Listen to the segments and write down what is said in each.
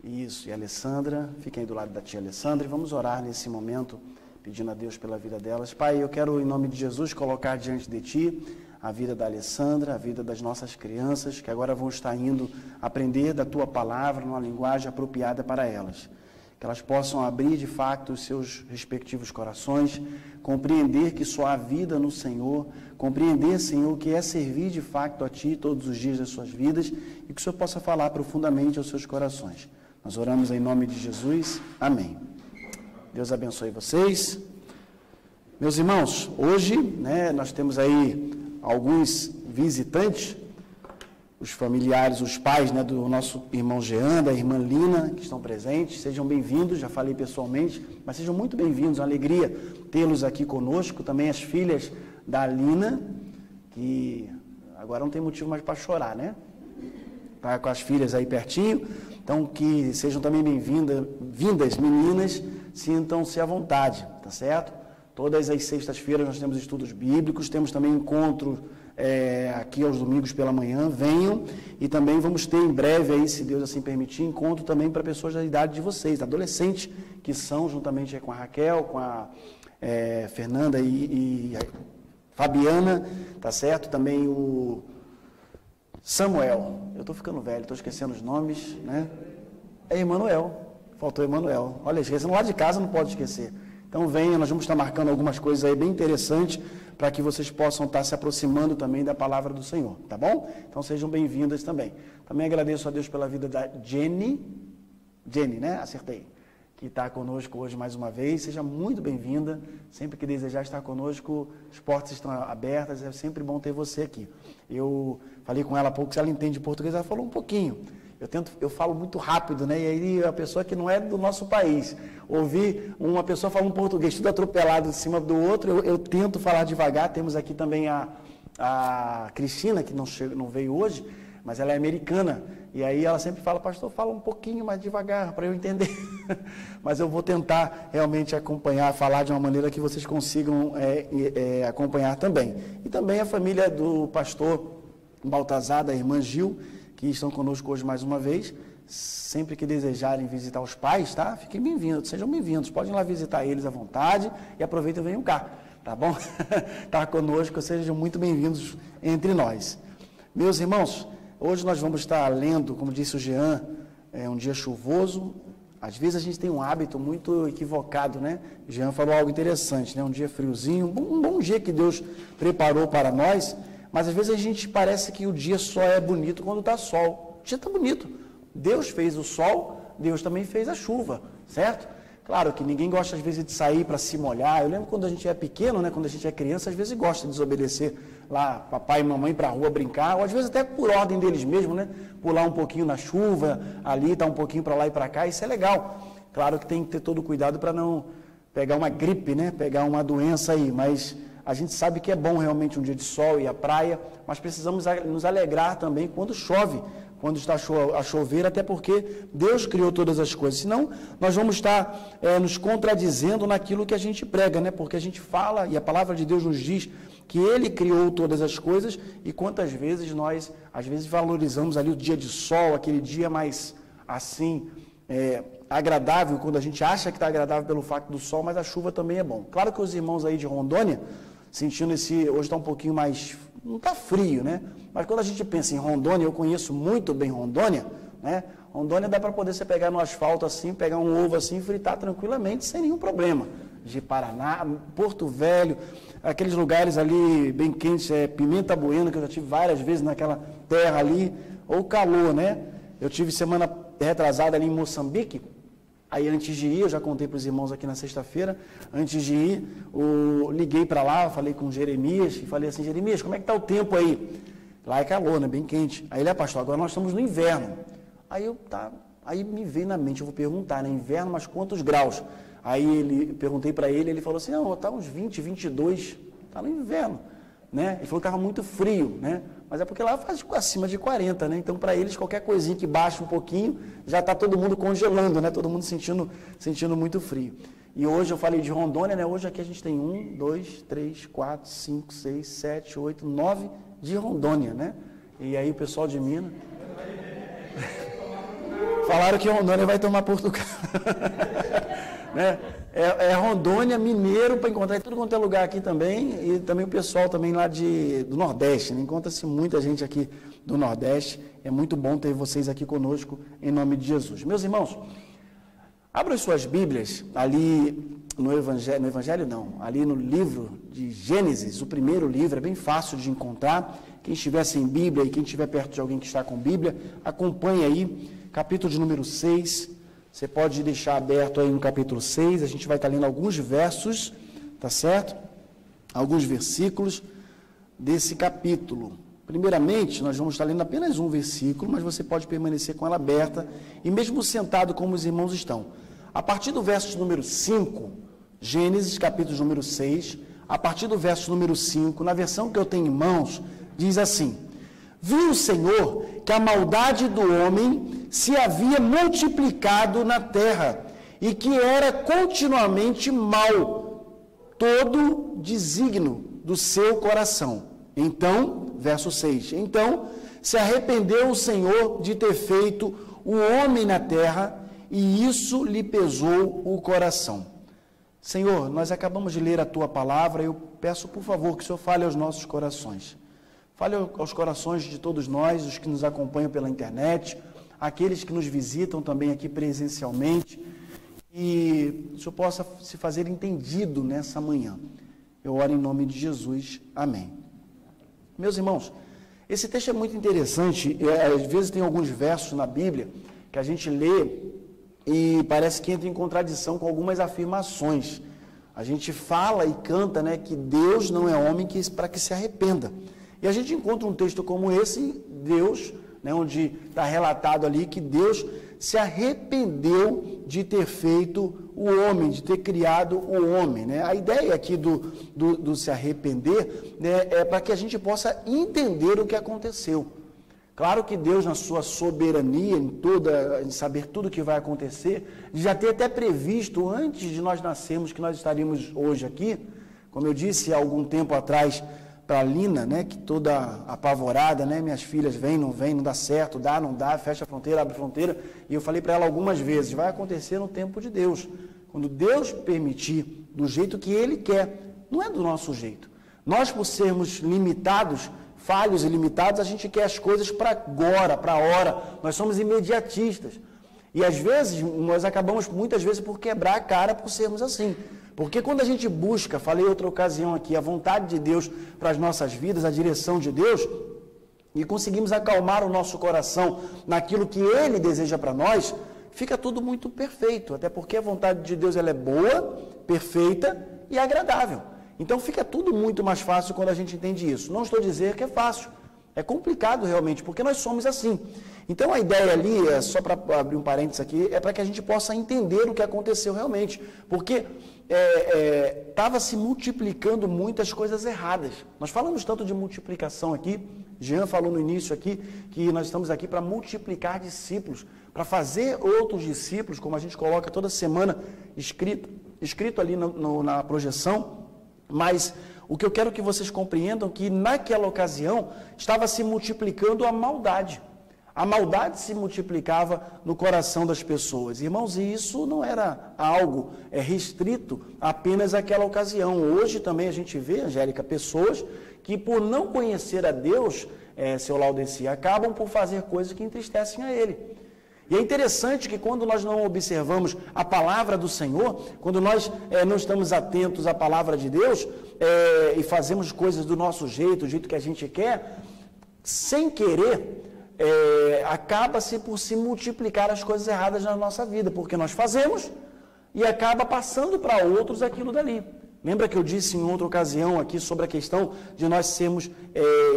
Isso, e a Alessandra, fiquem aí do lado da tia Alessandra e vamos orar nesse momento, pedindo a Deus pela vida delas. Pai, eu quero, em nome de Jesus, colocar diante de Ti a vida da Alessandra, a vida das nossas crianças, que agora vão estar indo aprender da Tua Palavra, numa linguagem apropriada para elas. Que elas possam abrir, de fato, os seus respectivos corações, compreender que só há vida no Senhor, compreender, Senhor, que é servir, de fato, a Ti todos os dias das suas vidas e que o Senhor possa falar profundamente aos seus corações. Nós oramos em nome de Jesus. Amém. Deus abençoe vocês. Meus irmãos, hoje, nós temos aí alguns visitantes, os familiares, os pais, do nosso irmão Jean, da irmã Lina, que estão presentes. Sejam bem-vindos, já falei pessoalmente, mas sejam muito bem-vindos, uma alegria tê-los aqui conosco. Também as filhas da Lina, que agora não tem motivo mais para chorar, né? Tá com as filhas aí pertinho. Então, que sejam também bem-vindas, meninas, sintam-se à vontade, tá certo? Todas as sextas-feiras nós temos estudos bíblicos, temos também encontro aqui aos domingos pela manhã, venham, e também vamos ter em breve aí, se Deus assim permitir, encontro também para pessoas da idade de vocês, adolescentes, que são, juntamente com a Raquel, com a Fernanda e a Fabiana, tá certo? Também o Samuel, eu estou ficando velho, estou esquecendo os nomes, né? É Emanuel, faltou Emanuel. Olha, esquecendo lá de casa, não pode esquecer. Então venha, nós vamos estar marcando algumas coisas aí bem interessantes para que vocês possam estar se aproximando também da palavra do Senhor, tá bom? Então sejam bem-vindas também. Também agradeço a Deus pela vida da Jenny, né? Acertei. Que está conosco hoje mais uma vez. Seja muito bem-vinda. Sempre que desejar estar conosco, as portas estão abertas. É sempre bom ter você aqui. Eu falei com ela há pouco, se ela entende português, ela falou um pouquinho. Eu falo muito rápido, né? E aí a pessoa que não é do nosso país, ouvir uma pessoa falando português tudo atropelado em cima do outro, eu tento falar devagar. Temos aqui também a Cristina, que não veio hoje, mas ela é americana. E aí ela sempre fala, pastor, fala um pouquinho mais devagar para eu entender. Mas eu vou tentar realmente acompanhar, falar de uma maneira que vocês consigam acompanhar também. E também a família do pastor Baltazar, da irmã Gil, que estão conosco hoje mais uma vez. Sempre que desejarem visitar os pais, tá? Fiquem bem-vindos, sejam bem-vindos. Podem ir lá visitar eles à vontade e aproveitem e venham cá, tá bom? Tá conosco, sejam muito bem-vindos entre nós. Meus irmãos, hoje nós vamos estar lendo, como disse o Jean, um dia chuvoso. Às vezes a gente tem um hábito muito equivocado, né? O Jean falou algo interessante, né? Um dia friozinho, um bom dia que Deus preparou para nós, mas às vezes a gente parece que o dia só é bonito quando está sol. O dia está bonito. Deus fez o sol, Deus também fez a chuva, certo? Claro que ninguém gosta às vezes de sair para se molhar. Eu lembro quando a gente é pequeno, né? Quando a gente é criança, às vezes gosta de desobedecer lá papai e mamãe para a rua brincar, ou às vezes até por ordem deles mesmos, né? Pular um pouquinho na chuva, ali, tá um pouquinho para lá e para cá, isso é legal. Claro que tem que ter todo o cuidado para não pegar uma gripe, né? Pegar uma doença aí, mas a gente sabe que é bom realmente um dia de sol e a praia, mas precisamos nos alegrar também quando chove, quando está a chover, até porque Deus criou todas as coisas. Senão, nós vamos estar nos contradizendo naquilo que a gente prega, né? Porque a gente fala, e a palavra de Deus nos diz que Ele criou todas as coisas, e quantas vezes nós, às vezes, valorizamos ali o dia de sol, aquele dia mais, assim, agradável, quando a gente acha que está agradável pelo fato do sol, mas a chuva também é bom. Claro que os irmãos aí de Rondônia, sentindo hoje está um pouquinho mais, não está frio, né? Mas quando a gente pensa em Rondônia, eu conheço muito bem Rondônia, né? Rondônia dá para poder você pegar no asfalto assim, pegar um ovo assim e fritar tranquilamente, sem nenhum problema. De Paraná, Porto Velho, aqueles lugares ali bem quentes, Pimenta Bueno, que eu já tive várias vezes naquela terra ali, ou calor, né? Eu tive semana retrasada ali em Moçambique. Aí antes de ir, eu já contei para os irmãos aqui na sexta-feira, antes de ir, liguei para lá, falei com o Jeremias, e falei assim, Jeremias, como é que está o tempo aí? Lá é calor, né? Bem quente. Aí ele, pastor, agora nós estamos no inverno. Aí me veio na mente, eu vou perguntar, né? Inverno, mas quantos graus? Aí perguntei para ele, ele falou assim, não, está uns 20, 22, está no inverno, né? Ele falou que estava muito frio, né? Mas é porque lá faz acima de 40, né? Então, para eles, qualquer coisinha que baixa um pouquinho, já está todo mundo congelando, né? Todo mundo sentindo muito frio. E hoje eu falei de Rondônia, né? Hoje aqui a gente tem 1, 2, 3, 4, 5, 6, 7, 8, 9 de Rondônia, né? E aí o pessoal de Minas... Falaram que Rondônia vai tomar Portugal. Né? É Rondônia, Mineiro, para encontrar em tudo quanto é lugar aqui também, e também o pessoal também lá do Nordeste, né? Encontra-se muita gente aqui do Nordeste, é muito bom ter vocês aqui conosco, em nome de Jesus. Meus irmãos, abram suas Bíblias, ali no Evangelho não, ali no livro de Gênesis, o primeiro livro, é bem fácil de encontrar, quem estiver sem Bíblia e quem estiver perto de alguém que está com Bíblia, acompanhe aí, capítulo de número 6, você pode deixar aberto aí no capítulo 6, a gente vai estar lendo alguns versos, tá certo? Alguns versículos desse capítulo. Primeiramente, nós vamos estar lendo apenas um versículo, mas você pode permanecer com ela aberta, e mesmo sentado como os irmãos estão. A partir do verso número 5, Gênesis, capítulo número 6, a partir do verso número 5, na versão que eu tenho em mãos, diz assim: viu o Senhor que a maldade do homem se havia multiplicado na terra, e que era continuamente mau todo desígnio do seu coração. Então, verso 6, então se arrependeu o Senhor de ter feito o homem na terra, e isso lhe pesou o coração. Senhor, nós acabamos de ler a Tua palavra, e eu peço, por favor, que o Senhor fale aos nossos corações. Fale aos corações de todos nós, os que nos acompanham pela internet, aqueles que nos visitam também aqui presencialmente, e o Senhor possa se fazer entendido nessa manhã. Eu oro em nome de Jesus. Amém. Meus irmãos, esse texto é muito interessante, às vezes tem alguns versos na Bíblia que a gente lê e parece que entra em contradição com algumas afirmações. A gente fala e canta, né, que Deus não é homem para que se arrependa. E a gente encontra um texto como esse, Deus, né, onde está relatado ali que Deus se arrependeu de ter feito o homem, de ter criado o homem. Né? A ideia aqui do se arrepender, né, é para que a gente possa entender o que aconteceu. Claro que Deus, na sua soberania, em saber tudo o que vai acontecer, já ter até previsto, antes de nós nascermos, que nós estaríamos hoje aqui, como eu disse há algum tempo atrás para a Lina, né, que toda apavorada, né, minhas filhas, vem, não dá certo, dá, não dá, fecha a fronteira, abre a fronteira, e eu falei para ela algumas vezes, vai acontecer no tempo de Deus, quando Deus permitir, do jeito que Ele quer, não é do nosso jeito. Nós, por sermos limitados, falhos e limitados, a gente quer as coisas para agora, para a hora, nós somos imediatistas, e às vezes, nós acabamos muitas vezes por quebrar a cara por sermos assim. Porque quando a gente busca, falei em outra ocasião aqui, a vontade de Deus para as nossas vidas, a direção de Deus, e conseguimos acalmar o nosso coração naquilo que Ele deseja para nós, fica tudo muito perfeito, até porque a vontade de Deus ela é boa, perfeita e agradável. Então fica tudo muito mais fácil quando a gente entende isso. Não estou dizendo que é fácil, é complicado realmente, porque nós somos assim. Então a ideia ali, só para abrir um parênteses aqui, é para que a gente possa entender o que aconteceu realmente, porque estava se multiplicando muitas coisas erradas. Nós falamos tanto de multiplicação aqui, Jean falou no início aqui, que nós estamos aqui para multiplicar discípulos, para fazer outros discípulos, como a gente coloca toda semana, escrito ali na projeção, mas o que eu quero que vocês compreendam é que naquela ocasião estava se multiplicando a maldade. A maldade se multiplicava no coração das pessoas. Irmãos, e isso não era algo restrito apenas àquela ocasião. Hoje também a gente vê, Angélica, pessoas que por não conhecer a Deus, seu Laudeci, acabam por fazer coisas que entristecem a Ele. E é interessante que quando nós não observamos a palavra do Senhor, quando nós não estamos atentos à palavra de Deus e fazemos coisas do nosso jeito, do jeito que a gente quer, sem querer, acaba-se por se multiplicar as coisas erradas na nossa vida, porque nós fazemos e acaba passando para outros aquilo dali. Lembra que eu disse em outra ocasião aqui sobre a questão de nós sermos,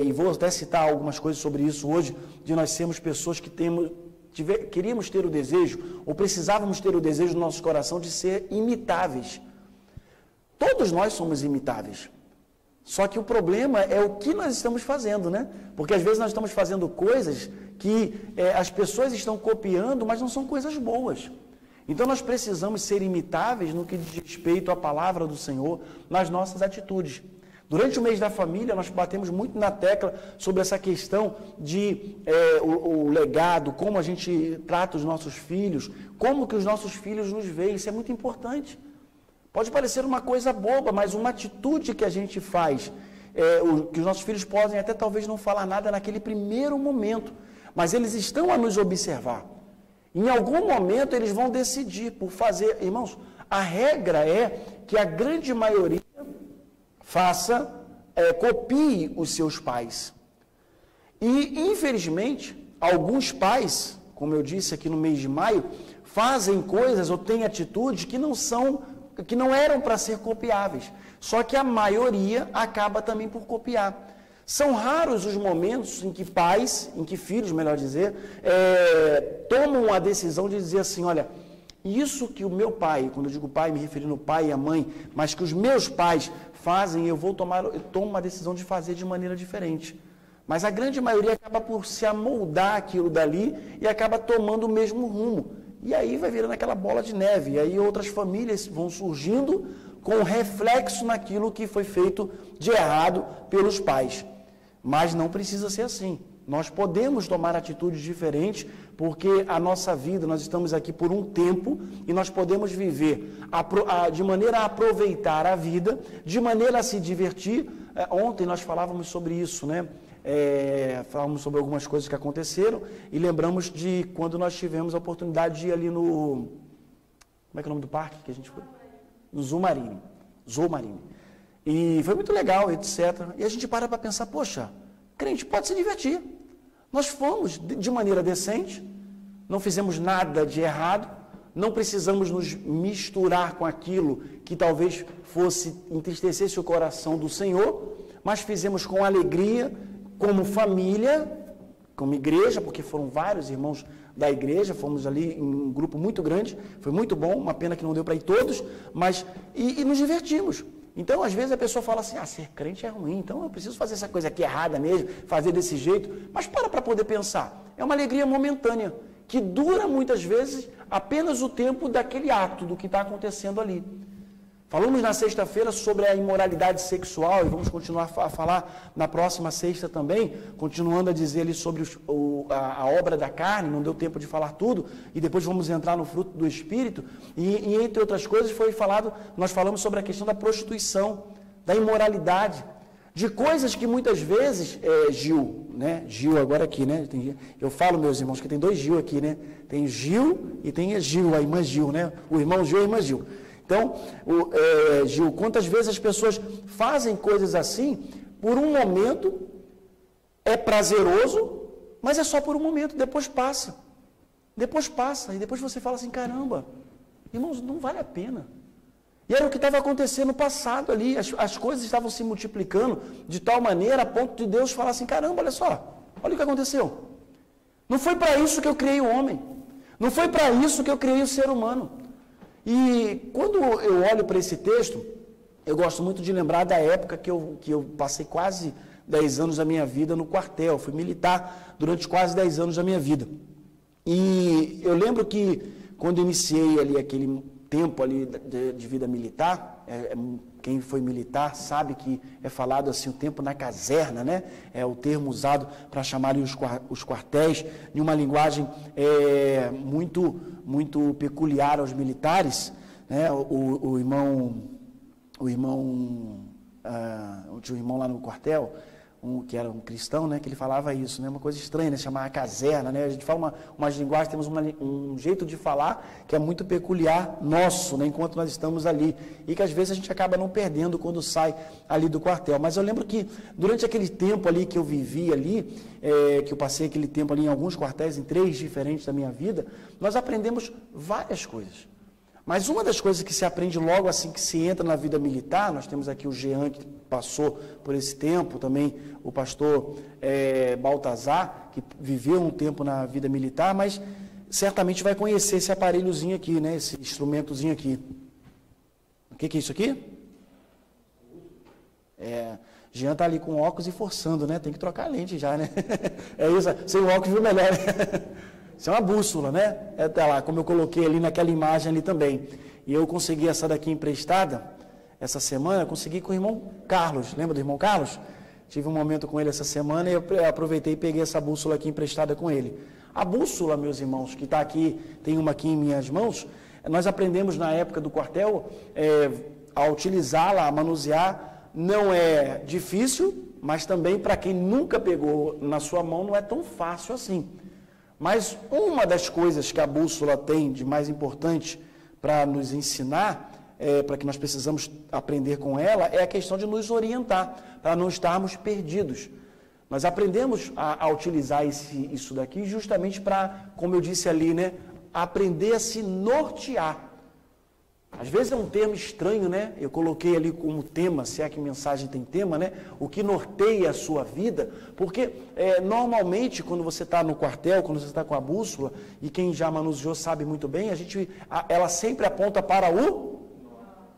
e vou até citar algumas coisas sobre isso hoje, de nós sermos pessoas que queríamos ter o desejo, ou precisávamos ter o desejo no nosso coração de ser imitáveis. Todos nós somos imitáveis. Só que o problema é o que nós estamos fazendo, né? Porque às vezes nós estamos fazendo coisas que as pessoas estão copiando, mas não são coisas boas. Então nós precisamos ser imitáveis no que diz respeito à palavra do Senhor, nas nossas atitudes. Durante o mês da família, nós batemos muito na tecla sobre essa questão de o legado, como a gente trata os nossos filhos, como que os nossos filhos nos veem, isso é muito importante. Pode parecer uma coisa boba, mas uma atitude que a gente faz, que os nossos filhos podem até talvez não falar nada naquele primeiro momento, mas eles estão a nos observar. Em algum momento eles vão decidir por fazer. Irmãos, a regra é que a grande maioria copie os seus pais. E, infelizmente, alguns pais, como eu disse aqui no mês de maio, fazem coisas ou têm atitudes que não eram para ser copiáveis. Só que a maioria acaba também por copiar. São raros os momentos em que pais, em que filhos, melhor dizer, tomam a decisão de dizer assim, olha, isso que o meu pai, quando eu digo pai, me referindo ao pai e à mãe, mas que os meus pais fazem, eu tomo uma decisão de fazer de maneira diferente. Mas a grande maioria acaba por se amoldar aquilo dali e acaba tomando o mesmo rumo. E aí vai virando aquela bola de neve. E aí outras famílias vão surgindo com reflexo naquilo que foi feito de errado pelos pais. Mas não precisa ser assim. Nós podemos tomar atitudes diferentes, porque a nossa vida, nós estamos aqui por um tempo e nós podemos viver de maneira a aproveitar a vida, de maneira a se divertir. Ontem nós falávamos sobre isso, né? Falávamos sobre algumas coisas que aconteceram e lembramos de quando nós tivemos a oportunidade de ir ali no... Como é que é o nome do parque que a gente foi? No Zoomarine. E foi muito legal, etc. E a gente para pensar, poxa, crente pode se divertir. Nós fomos de maneira decente, não fizemos nada de errado, não precisamos nos misturar com aquilo que talvez entristecesse o coração do Senhor, mas fizemos com alegria, como família, como igreja, porque foram vários irmãos da igreja, fomos ali em um grupo muito grande, foi muito bom, uma pena que não deu para ir todos, mas e nos divertimos. Então, às vezes a pessoa fala assim, ser crente é ruim, então eu preciso fazer essa coisa aqui errada mesmo, fazer desse jeito, mas para poder pensar, é uma alegria momentânea, que dura muitas vezes apenas o tempo daquele ato, do que está acontecendo ali. Falamos na sexta-feira sobre a imoralidade sexual e vamos continuar a falar na próxima sexta também, continuando a dizer ali sobre a obra da carne, não deu tempo de falar tudo, e depois vamos entrar no fruto do Espírito, e entre outras coisas nós falamos sobre a questão da prostituição, da imoralidade, de coisas que muitas vezes, Gil agora aqui, né? Eu falo, meus irmãos, que tem dois Gil aqui, né? Tem Gil e tem a Gil, a irmã Gil, né? O irmão Gil e a irmã Gil. Então, Gil, quantas vezes as pessoas fazem coisas assim, por um momento, é prazeroso, mas é só por um momento, depois passa, e depois você fala assim, caramba, irmãos, não vale a pena. E era o que estava acontecendo no passado ali, as coisas estavam se multiplicando de tal maneira, a ponto de Deus falar assim, caramba, olha o que aconteceu. Não foi para isso que eu criei o homem, não foi para isso que eu criei o ser humano. E quando eu olho para esse texto, eu gosto muito de lembrar da época que eu passei quase 10 anos da minha vida no quartel, fui militar durante quase 10 anos da minha vida. E eu lembro que quando iniciei ali aquele tempo ali de vida militar, quem foi militar sabe que é falado assim o tempo na caserna, né? É o termo usado para chamar os quartéis, em uma linguagem muito peculiar aos militares, né? Tinha um irmão lá no quartel, que era um cristão, né, que ele falava isso, né, uma coisa estranha, né, chamar a caserna, né, a gente fala umas linguagens, temos um jeito de falar que é muito peculiar nosso, né, enquanto nós estamos ali, e que às vezes a gente acaba não perdendo quando sai ali do quartel, mas eu lembro que durante aquele tempo ali que eu vivi ali, que eu passei aquele tempo ali em alguns quartéis, em 3 diferentes da minha vida, nós aprendemos várias coisas. Mas uma das coisas que se aprende logo assim que se entra na vida militar, nós temos aqui o Jean, que passou por esse tempo, também o pastor Baltazar, que viveu um tempo na vida militar, mas certamente vai conhecer esse aparelhozinho aqui, né, esse instrumentozinho aqui. O que é isso aqui? Jean está ali com óculos e forçando, né? Tem que trocar a lente já, né? É isso, sem o óculos viu melhor, né? Isso é uma bússola, né? Tá lá, como eu coloquei ali naquela imagem ali também. E eu consegui essa daqui emprestada, essa semana, consegui com o irmão Carlos. Lembra do irmão Carlos? Tive um momento com ele essa semana e eu aproveitei e peguei essa bússola aqui emprestada com ele. A bússola, meus irmãos, que está aqui, tem uma aqui em minhas mãos, nós aprendemos na época do quartel a utilizá-la, a manusear. Não é difícil, mas também para quem nunca pegou na sua mão não é tão fácil assim. Mas uma das coisas que a bússola tem de mais importante para nos ensinar, para que nós precisamos aprender com ela, é a questão de nos orientar, para não estarmos perdidos. Nós aprendemos a utilizar isso daqui justamente para, como eu disse ali, né, aprender a se nortear. Às vezes é um termo estranho, né? Eu coloquei ali como tema, se é que mensagem tem tema, né? O que norteia a sua vida, porque normalmente quando você está no quartel, quando você está com a bússola, e quem já manuseou sabe muito bem, ela sempre aponta para o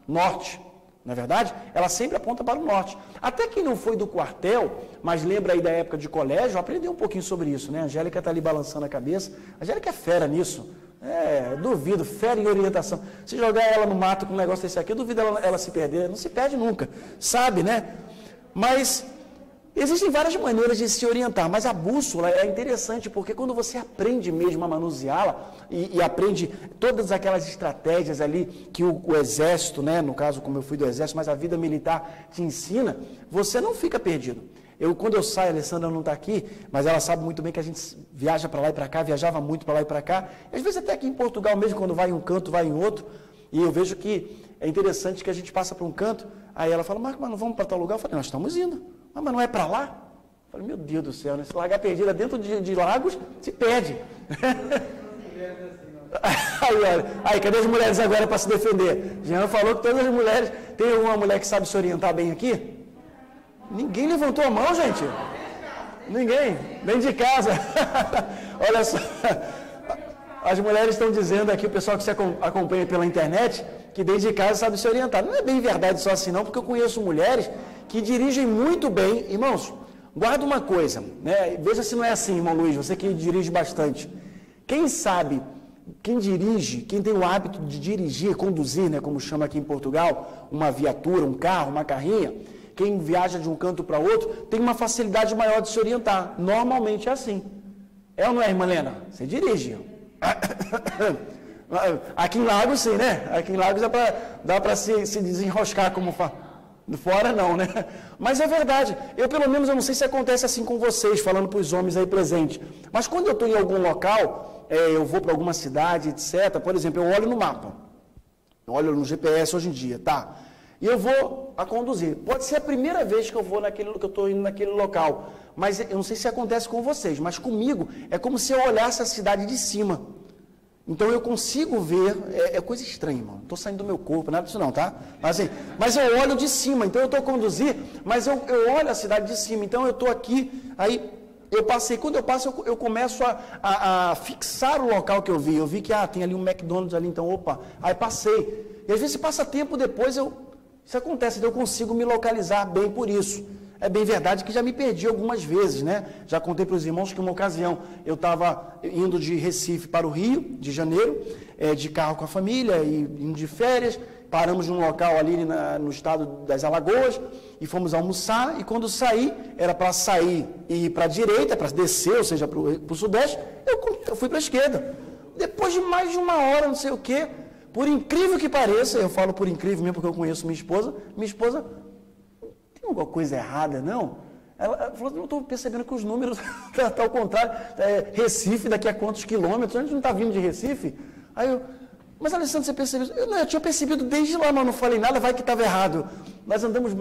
norte, não é verdade? Ela sempre aponta para o norte. Até quem não foi do quartel, mas lembra aí da época de colégio, aprendeu um pouquinho sobre isso, né? A Angélica está ali balançando a cabeça. A Angélica é fera nisso. Duvido, fera em orientação. Se jogar ela no mato com um negócio desse aqui, eu duvido ela se perder. Não se perde nunca, sabe, né? Mas existem várias maneiras de se orientar, mas a bússola é interessante porque quando você aprende mesmo a manuseá-la e aprende todas aquelas estratégias ali que o exército, né, no caso como eu fui do exército, mas a vida militar te ensina, você não fica perdido. Quando eu saio, a Alessandra não está aqui, mas ela sabe muito bem que a gente viaja para lá e para cá, viajava muito para lá e para cá, e às vezes até aqui em Portugal mesmo, quando vai em um canto, vai em outro, e eu vejo que é interessante que a gente passa para um canto, aí ela fala, Marco, mas não vamos para tal lugar? Eu falei, nós estamos indo. Mas não é para lá? Eu falei, meu Deus do céu, né? Se largar perdida dentro de lagos, se perde. Aí, cadê as mulheres agora para se defender? Jean falou que todas as mulheres... Tem alguma mulher que sabe se orientar bem aqui? Ninguém levantou a mão, gente. Ninguém. Nem de casa. Olha só. As mulheres estão dizendo aqui, o pessoal que se acompanha pela internet, que desde casa sabe se orientar. Não é bem verdade só assim não, porque eu conheço mulheres que dirigem muito bem. Irmãos, guarda uma coisa, né? Veja se não é assim, irmão Luiz, você que dirige bastante. Quem sabe, quem dirige, quem tem o hábito de dirigir, conduzir, né, como chama aqui em Portugal, uma viatura, um carro, uma carrinha, quem viaja de um canto para outro, tem uma facilidade maior de se orientar. Normalmente é assim. É ou não é, irmã Helena? Você dirige. Aqui em Lagos, sim, né? Aqui em Lagos dá para se desenroscar como fala. Fora não, né? Mas é verdade. Pelo menos, eu não sei se acontece assim com vocês, falando para os homens aí presentes. Mas quando eu estou em algum local, eu vou para alguma cidade, etc. Por exemplo, eu olho no mapa. Eu olho no GPS hoje em dia, tá? E eu vou a conduzir. Pode ser a primeira vez que eu vou que eu estou indo naquele local. Mas eu não sei se acontece com vocês, mas comigo é como se eu olhasse a cidade de cima. Então eu consigo ver, é coisa estranha, irmão. Não estou saindo do meu corpo, nada disso não, tá? Mas eu olho de cima, então eu estou a conduzir, mas eu olho a cidade de cima. Então eu estou aqui, aí eu passei. Quando eu passo, eu começo a fixar o local que eu vi. Eu vi que tem ali um McDonald's ali, então opa, aí passei. E às vezes passa tempo depois, isso acontece, então eu consigo me localizar bem por isso. É bem verdade que já me perdi algumas vezes, né? Já contei para os irmãos que uma ocasião eu estava indo de Recife para o Rio de Janeiro, de carro com a família, e indo de férias, paramos num local ali no estado das Alagoas, e fomos almoçar, e quando saí, era para sair e ir para a direita, para descer, ou seja, para o sudeste, eu fui para a esquerda. Depois de mais de uma hora, não sei o quê, por incrível que pareça, eu falo por incrível mesmo porque eu conheço minha esposa, tem alguma coisa errada, não? Ela falou, não estou percebendo que os números estão ao contrário. Recife, daqui a quantos quilômetros? A gente não está vindo de Recife? Aí eu, mas Alessandro, você percebeu? Eu tinha percebido desde lá, mas não falei nada, vai que estava errado. Nós andamos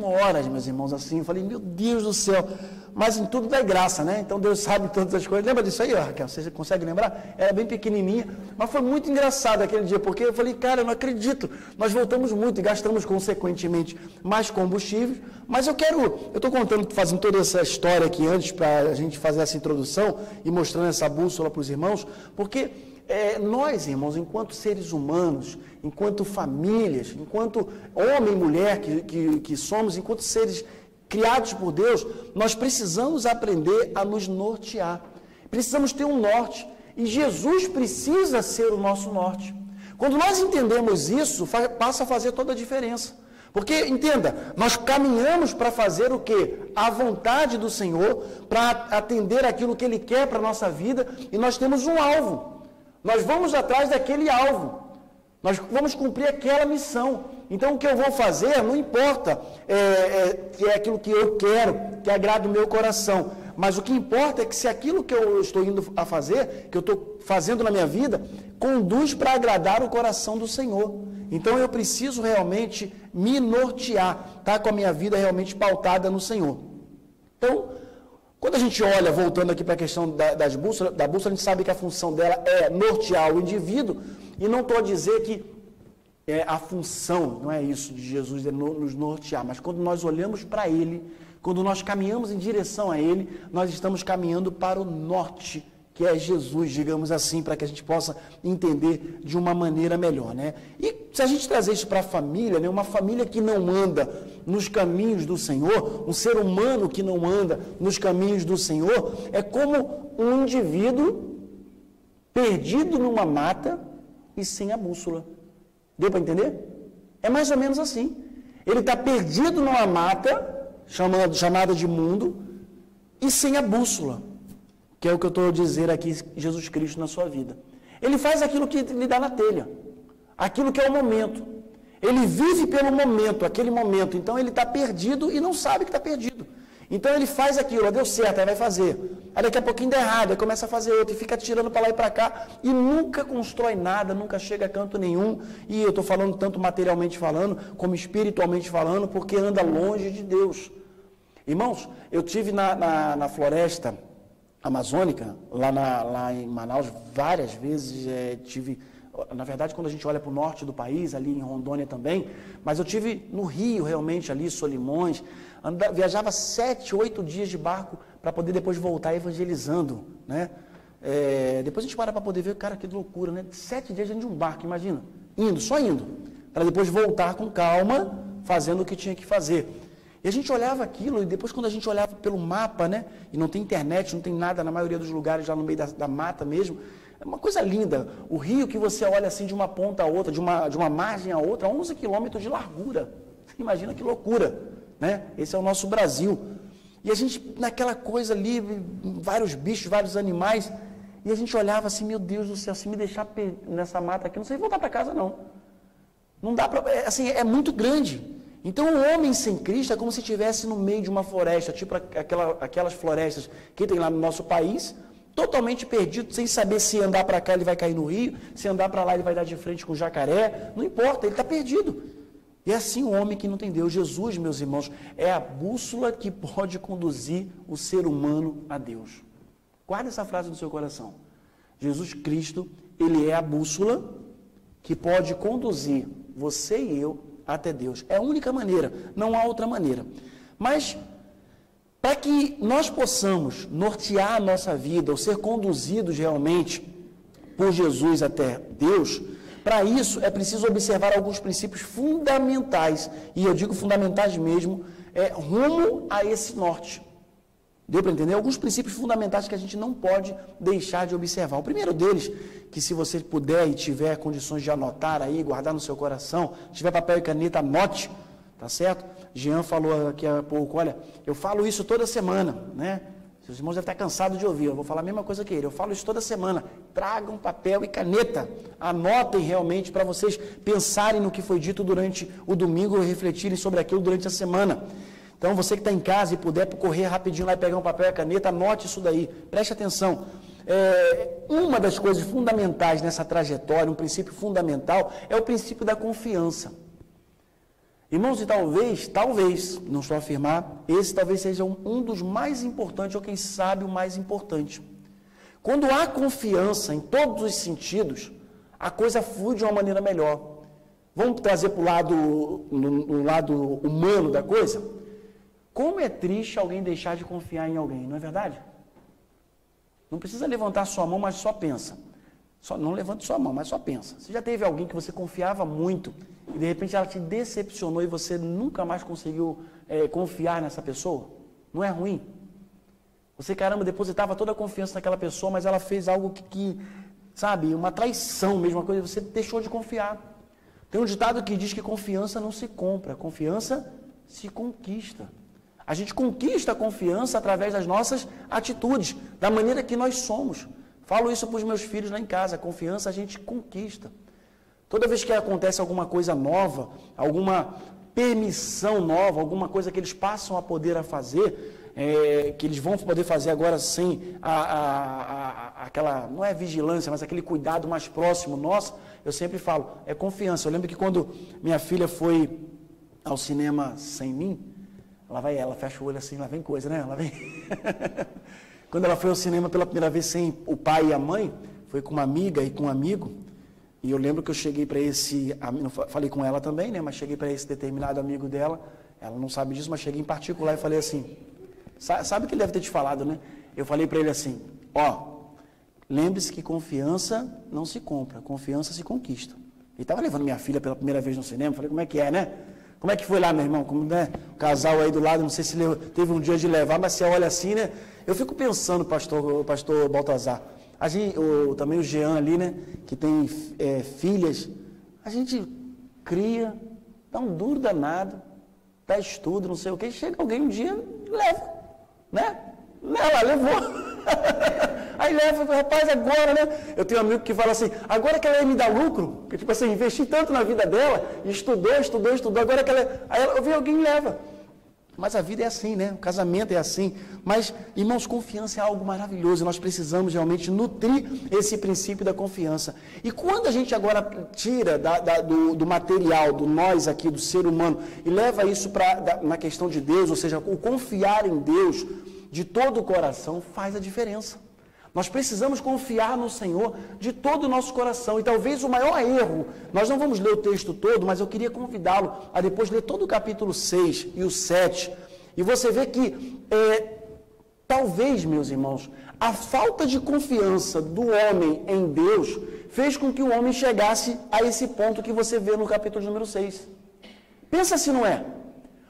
horas, meus irmãos, assim. Eu falei, meu Deus do céu. Mas em tudo dá graça, né? Então Deus sabe todas as coisas. Lembra disso aí, Raquel? Você consegue lembrar? Era bem pequenininha, mas foi muito engraçado aquele dia, porque eu falei, cara, eu não acredito. Nós voltamos muito e gastamos consequentemente mais combustíveis. Mas eu estou contando, fazendo toda essa história aqui antes, para a gente fazer essa introdução e mostrando essa bússola para os irmãos, porque nós, irmãos, enquanto seres humanos, enquanto famílias, enquanto homem e mulher que somos, enquanto seres criados por Deus, nós precisamos aprender a nos nortear. Precisamos ter um norte. E Jesus precisa ser o nosso norte. Quando nós entendemos isso, passa a fazer toda a diferença. Porque, entenda, nós caminhamos para fazer o quê? A vontade do Senhor, para atender aquilo que Ele quer para a nossa vida, e nós temos um alvo. Nós vamos atrás daquele alvo. Nós vamos cumprir aquela missão. Então, o que eu vou fazer, não importa que é aquilo que eu quero, que agrada o meu coração. Mas o que importa é que se aquilo que eu estou indo a fazer, que eu estou fazendo na minha vida, conduz para agradar o coração do Senhor. Então, eu preciso realmente me nortear, tá? Com a minha vida realmente pautada no Senhor. Então, quando a gente olha, voltando aqui para a questão da bússola, a gente sabe que a função dela é nortear o indivíduo, e não estou a dizer que a função, não é isso de Jesus, é nos nortear, mas quando nós olhamos para Ele, quando nós caminhamos em direção a Ele, nós estamos caminhando para o norte, que é Jesus, digamos assim, para que a gente possa entender de uma maneira melhor, né? E se a gente trazer isso para a família, né? Uma família que não anda nos caminhos do Senhor, um ser humano que não anda nos caminhos do Senhor, é como um indivíduo perdido numa mata e sem a bússola. Deu para entender? É mais ou menos assim. Ele está perdido numa mata, chamada de mundo, e sem a bússola, que é o que eu estou a dizer aqui, Jesus Cristo na sua vida. Ele faz aquilo que lhe dá na telha, aquilo que é o momento. Ele vive pelo momento, aquele momento. Então ele está perdido e não sabe que está perdido. Então ele faz aquilo, deu certo, aí vai fazer. Aí daqui a pouquinho dá errado, aí começa a fazer outro, e fica tirando para lá e para cá, e nunca constrói nada, nunca chega a canto nenhum. E eu estou falando tanto materialmente falando, como espiritualmente falando, porque anda longe de Deus. Irmãos, eu tive na floresta amazônica, lá em Manaus, várias vezes, tive... Na verdade, quando a gente olha para o norte do país, ali em Rondônia também, mas eu tive no Rio, realmente, ali, Solimões, viajava 7, 8 dias de barco para poder depois voltar evangelizando, né? Depois a gente para poder ver, cara, que loucura, né? 7 dias dentro de um barco, imagina, só indo, para depois voltar com calma, fazendo o que tinha que fazer. E a gente olhava aquilo, e depois quando a gente olhava pelo mapa, né? E não tem internet, não tem nada na maioria dos lugares, já no meio da mata mesmo. É uma coisa linda. O rio que você olha assim de uma ponta a outra, de uma margem a outra, 11 quilômetros de largura. Você imagina que loucura, né? Esse é o nosso Brasil. E a gente, naquela coisa ali, vários bichos, vários animais, e a gente olhava assim, meu Deus do céu, se me deixar nessa mata aqui, não sei voltar para casa, não. Não dá para... Assim, é muito grande. Então, o homem sem Cristo é como se estivesse no meio de uma floresta, tipo aquelas florestas que tem lá no nosso país, totalmente perdido, sem saber se andar para cá ele vai cair no rio, se andar para lá ele vai dar de frente com o jacaré, não importa, ele está perdido. E é assim o homem que não tem Deus. Jesus, meus irmãos, é a bússola que pode conduzir o ser humano a Deus. Guarda essa frase no seu coração. Jesus Cristo, Ele é a bússola que pode conduzir você e eu até Deus. É a única maneira, não há outra maneira. Mas, para que nós possamos nortear a nossa vida, ou ser conduzidos realmente por Jesus até Deus, para isso é preciso observar alguns princípios fundamentais, e eu digo fundamentais mesmo, rumo a esse norte. Deu para entender? Alguns princípios fundamentais que a gente não pode deixar de observar. O primeiro deles, que se você puder e tiver condições de anotar aí, guardar no seu coração, tiver papel e caneta, anote, tá certo? Jean falou aqui há pouco, olha, eu falo isso toda semana, né? Seus irmãos devem estar cansados de ouvir, eu vou falar a mesma coisa que ele, eu falo isso toda semana. Tragam papel e caneta, anotem realmente para vocês pensarem no que foi dito durante o domingo e refletirem sobre aquilo durante a semana. Então, você que está em casa e puder correr rapidinho lá e pegar um papel e caneta, anote isso daí, preste atenção. Uma das coisas fundamentais nessa trajetória, um princípio fundamental, é o princípio da confiança. Irmãos, e talvez, não estou a afirmar, esse talvez seja um dos mais importantes, ou quem sabe o mais importante. Quando há confiança em todos os sentidos, a coisa flui de uma maneira melhor. Vamos trazer para o lado humano da coisa? Como é triste alguém deixar de confiar em alguém, não é verdade? Não precisa levantar sua mão, mas só pensa. Não levante sua mão, mas só pensa. Você já teve alguém que você confiava muito e de repente ela te decepcionou e você nunca mais conseguiu confiar nessa pessoa? Não é ruim? Você, caramba, depositava toda a confiança naquela pessoa, mas ela fez algo que sabe, uma traição mesmo, uma coisa, você deixou de confiar. Tem um ditado que diz que confiança não se compra, confiança se conquista. A gente conquista a confiança através das nossas atitudes, da maneira que nós somos. Falo isso para os meus filhos lá em casa, a confiança a gente conquista. Toda vez que acontece alguma coisa nova, alguma permissão nova, alguma coisa que eles passam a poder a fazer, que eles vão poder fazer agora sem aquela, não é vigilância, mas aquele cuidado mais próximo nosso, eu sempre falo, é confiança. Eu lembro que quando minha filha foi ao cinema sem mim, ela fecha o olho assim, lá vem coisa, né? Lá vem. Quando ela foi ao cinema pela primeira vez sem o pai e a mãe, foi com uma amiga e com um amigo, e eu lembro que eu cheguei para não falei com ela também, né? Mas cheguei para esse determinado amigo dela, ela não sabe disso, mas cheguei em particular e falei assim, sabe o que ele deve ter te falado, né? Eu falei para ele assim, lembre-se que confiança não se compra, confiança se conquista. Ele estava levando minha filha pela primeira vez no cinema, falei, como é que é, né? Como é que foi lá, meu irmão? Como, né? O casal aí do lado, não sei se teve um dia de levar, mas você olha assim, né? Eu fico pensando, pastor Baltazar, também o Jean ali, né? Que tem filhas, a gente cria, dá um duro danado, dá estudo, não sei o quê, chega alguém um dia, leva, né? Ela levou. Aí leva, rapaz, agora, né? Eu tenho um amigo que fala assim, agora que ela ia me dar lucro, porque tipo assim, investi tanto na vida dela, estudou, agora que ela... Aí eu vi alguém e leva. Mas a vida é assim, né? O casamento é assim. Mas, irmãos, confiança é algo maravilhoso, e nós precisamos realmente nutrir esse princípio da confiança. E quando a gente agora tira do material, do nós aqui, do ser humano, e leva isso na questão de Deus, ou seja, o confiar em Deus de todo o coração faz a diferença. Nós precisamos confiar no Senhor de todo o nosso coração. E talvez o maior erro, nós não vamos ler o texto todo, mas eu queria convidá-lo a depois ler todo o capítulo 6 e o 7. E você vê que, talvez, meus irmãos, a falta de confiança do homem em Deus fez com que o homem chegasse a esse ponto que você vê no capítulo número 6. Pensa se não é.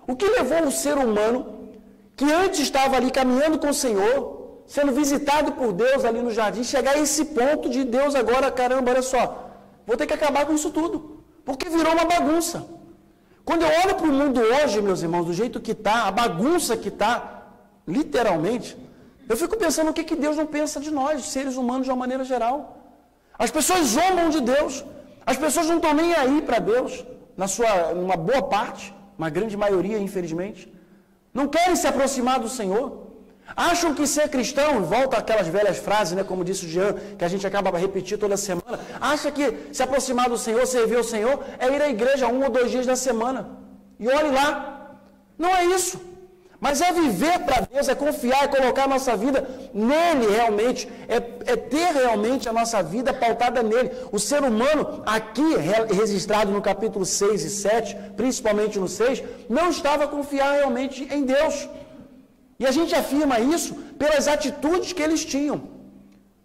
O que levou o ser humano, que antes estava ali caminhando com o Senhor, sendo visitado por Deus ali no jardim, chegar a esse ponto de Deus agora, caramba, olha só, vou ter que acabar com isso tudo, porque virou uma bagunça. Quando eu olho para o mundo hoje, meus irmãos, do jeito que está, a bagunça que está, literalmente, eu fico pensando o que Deus não pensa de nós, seres humanos de uma maneira geral. As pessoas zombam de Deus, as pessoas não estão nem aí para Deus, numa boa parte, uma grande maioria, infelizmente, não querem se aproximar do Senhor. Acham que ser cristão, volta aquelas velhas frases, né, como disse o Jean, que a gente acaba repetindo toda semana, acha que se aproximar do Senhor, servir ao Senhor, é ir à igreja 1 ou 2 dias da semana. E olhe lá, não é isso. Mas é viver para Deus, é confiar, é colocar a nossa vida nele realmente, é ter realmente a nossa vida pautada nele. O ser humano, aqui registrado no capítulo 6 e 7, principalmente no 6, não estava a confiar realmente em Deus. E a gente afirma isso pelas atitudes que eles tinham.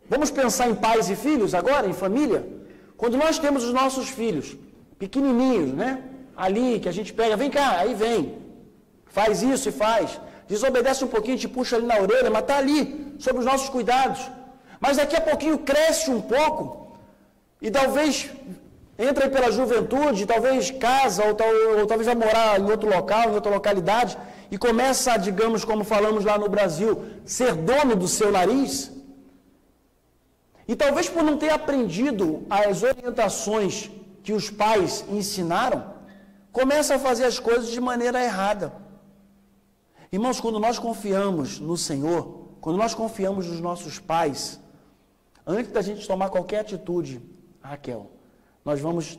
Vamos pensar em pais e filhos agora, em família? Quando nós temos os nossos filhos, pequenininhos, né? Ali, que a gente pega, vem cá, aí vem. Faz isso e faz. Desobedece um pouquinho, te puxa ali na orelha, mas está ali, sob os nossos cuidados. Mas daqui a pouquinho cresce um pouco e talvez entra aí pela juventude, talvez casa, ou talvez vai morar em outro local, em outra localidade, e começa, digamos, como falamos lá no Brasil, ser dono do seu nariz. E talvez por não ter aprendido as orientações que os pais ensinaram, começa a fazer as coisas de maneira errada. Irmãos, quando nós confiamos no Senhor, quando nós confiamos nos nossos pais, antes da gente tomar qualquer atitude, Raquel, nós vamos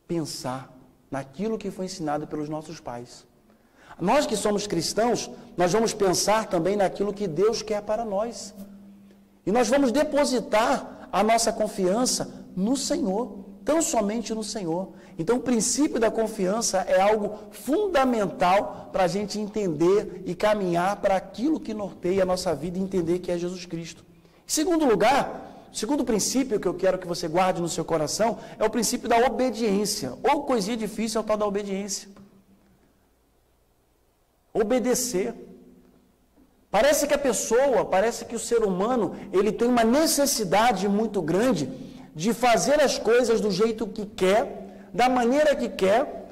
pensar naquilo que foi ensinado pelos nossos pais. Nós que somos cristãos, nós vamos pensar também naquilo que Deus quer para nós. E nós vamos depositar a nossa confiança no Senhor, tão somente no Senhor. Então, o princípio da confiança é algo fundamental para a gente entender e caminhar para aquilo que norteia a nossa vida e entender que é Jesus Cristo. Em segundo lugar, o segundo princípio que eu quero que você guarde no seu coração é o princípio da obediência. Ou coisinha difícil é o tal da obediência. Obedecer. Parece que o ser humano, ele tem uma necessidade muito grande de fazer as coisas do jeito que quer, da maneira que quer,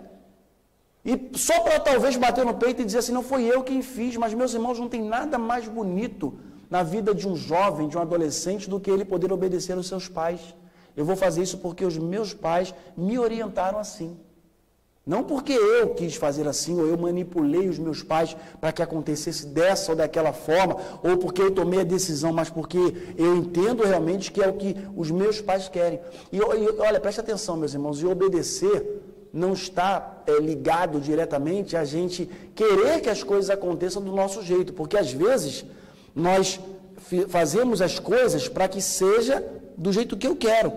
e só para talvez bater no peito e dizer assim, não foi eu quem fiz, mas meus irmãos, não tem nada mais bonito na vida de um jovem, de um adolescente, do que ele poder obedecer aos seus pais. Eu vou fazer isso porque os meus pais me orientaram assim. Não porque eu quis fazer assim, ou eu manipulei os meus pais para que acontecesse dessa ou daquela forma, ou porque eu tomei a decisão, mas porque eu entendo realmente que é o que os meus pais querem. E olha, preste atenção, meus irmãos, e obedecer não está ligado diretamente a gente querer que as coisas aconteçam do nosso jeito, porque às vezes nós fazemos as coisas para que seja do jeito que eu quero.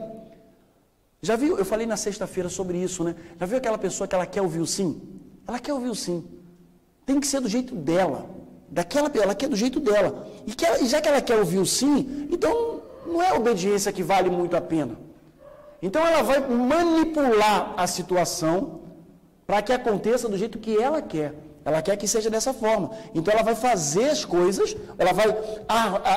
Já viu? Eu falei na sexta-feira sobre isso, né? Já viu aquela pessoa que ela quer ouvir o sim? Ela quer ouvir o sim. Tem que ser do jeito dela. Ela quer do jeito dela. E já que ela quer ouvir o sim, então não é a obediência que vale muito a pena. Então ela vai manipular a situação para que aconteça do jeito que ela quer. Ela quer que seja dessa forma. Então ela vai fazer as coisas, ela vai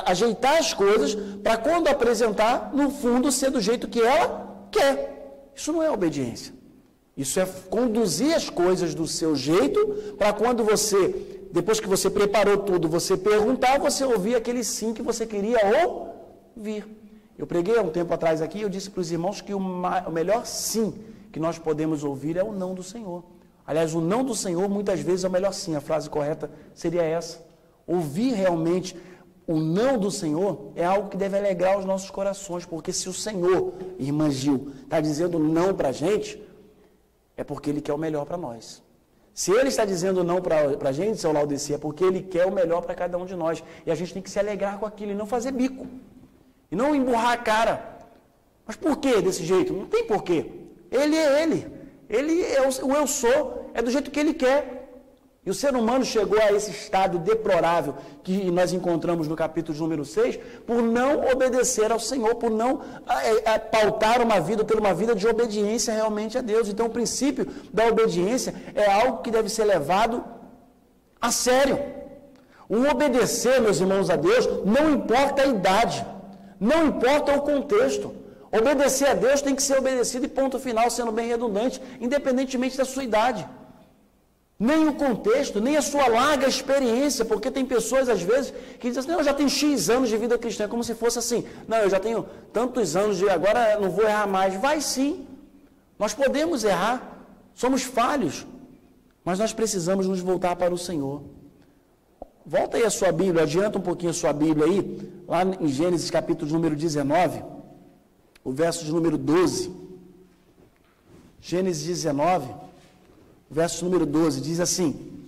ajeitar as coisas para quando apresentar, no fundo, ser do jeito que ela quer. Isso não é obediência. Isso é conduzir as coisas do seu jeito para quando você, depois que você preparou tudo, você perguntar, você ouvir aquele sim que você queria ouvir. Eu preguei há um tempo atrás aqui, eu disse para os irmãos que o melhor sim que nós podemos ouvir é o não do Senhor. Aliás, o não do Senhor muitas vezes é o melhor sim. A frase correta seria essa. Ouvir realmente o não do Senhor é algo que deve alegrar os nossos corações, porque se o Senhor, irmã Gil, está dizendo não para a gente, é porque Ele quer o melhor para nós. Se Ele está dizendo não para a gente, seu Laudeci, é porque Ele quer o melhor para cada um de nós. E a gente tem que se alegrar com aquilo e não fazer bico. E não emburrar a cara. Mas por que desse jeito? Não tem porquê. Ele é Ele. Ele é o eu sou. É do jeito que Ele quer. E o ser humano chegou a esse estado deplorável que nós encontramos no capítulo número 6, por não obedecer ao Senhor, por não pautar uma vida, ter uma vida de obediência realmente a Deus. Então o princípio da obediência é algo que deve ser levado a sério. O obedecer, meus irmãos, a Deus, não importa a idade, não importa o contexto. Obedecer a Deus tem que ser obedecido e ponto final, sendo bem redundante, independentemente da sua idade. Nem o contexto, nem a sua larga experiência, porque tem pessoas, às vezes, que dizem assim, não, eu já tenho X anos de vida cristã, como se fosse assim, não, eu já tenho tantos anos de agora não vou errar mais. Vai sim, nós podemos errar, somos falhos, mas nós precisamos nos voltar para o Senhor. Volta aí a sua Bíblia, adianta um pouquinho a sua Bíblia aí, lá em Gênesis capítulo número 19, o verso de número 12. Gênesis 19, verso número 12, diz assim: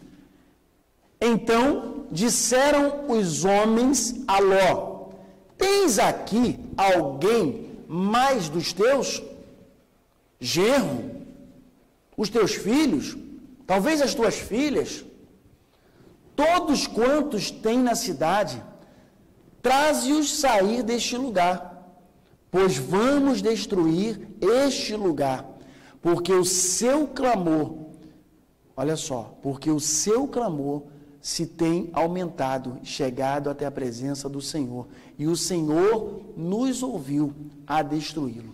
então disseram os homens a Ló: tens aqui alguém mais dos teus? Genro? Os teus filhos? Talvez as tuas filhas? Todos quantos têm na cidade, traze-os sair deste lugar, pois vamos destruir este lugar, porque o seu clamor, olha só, porque o seu clamor se tem aumentado, chegado até a presença do Senhor, e o Senhor nos ouviu a destruí-lo.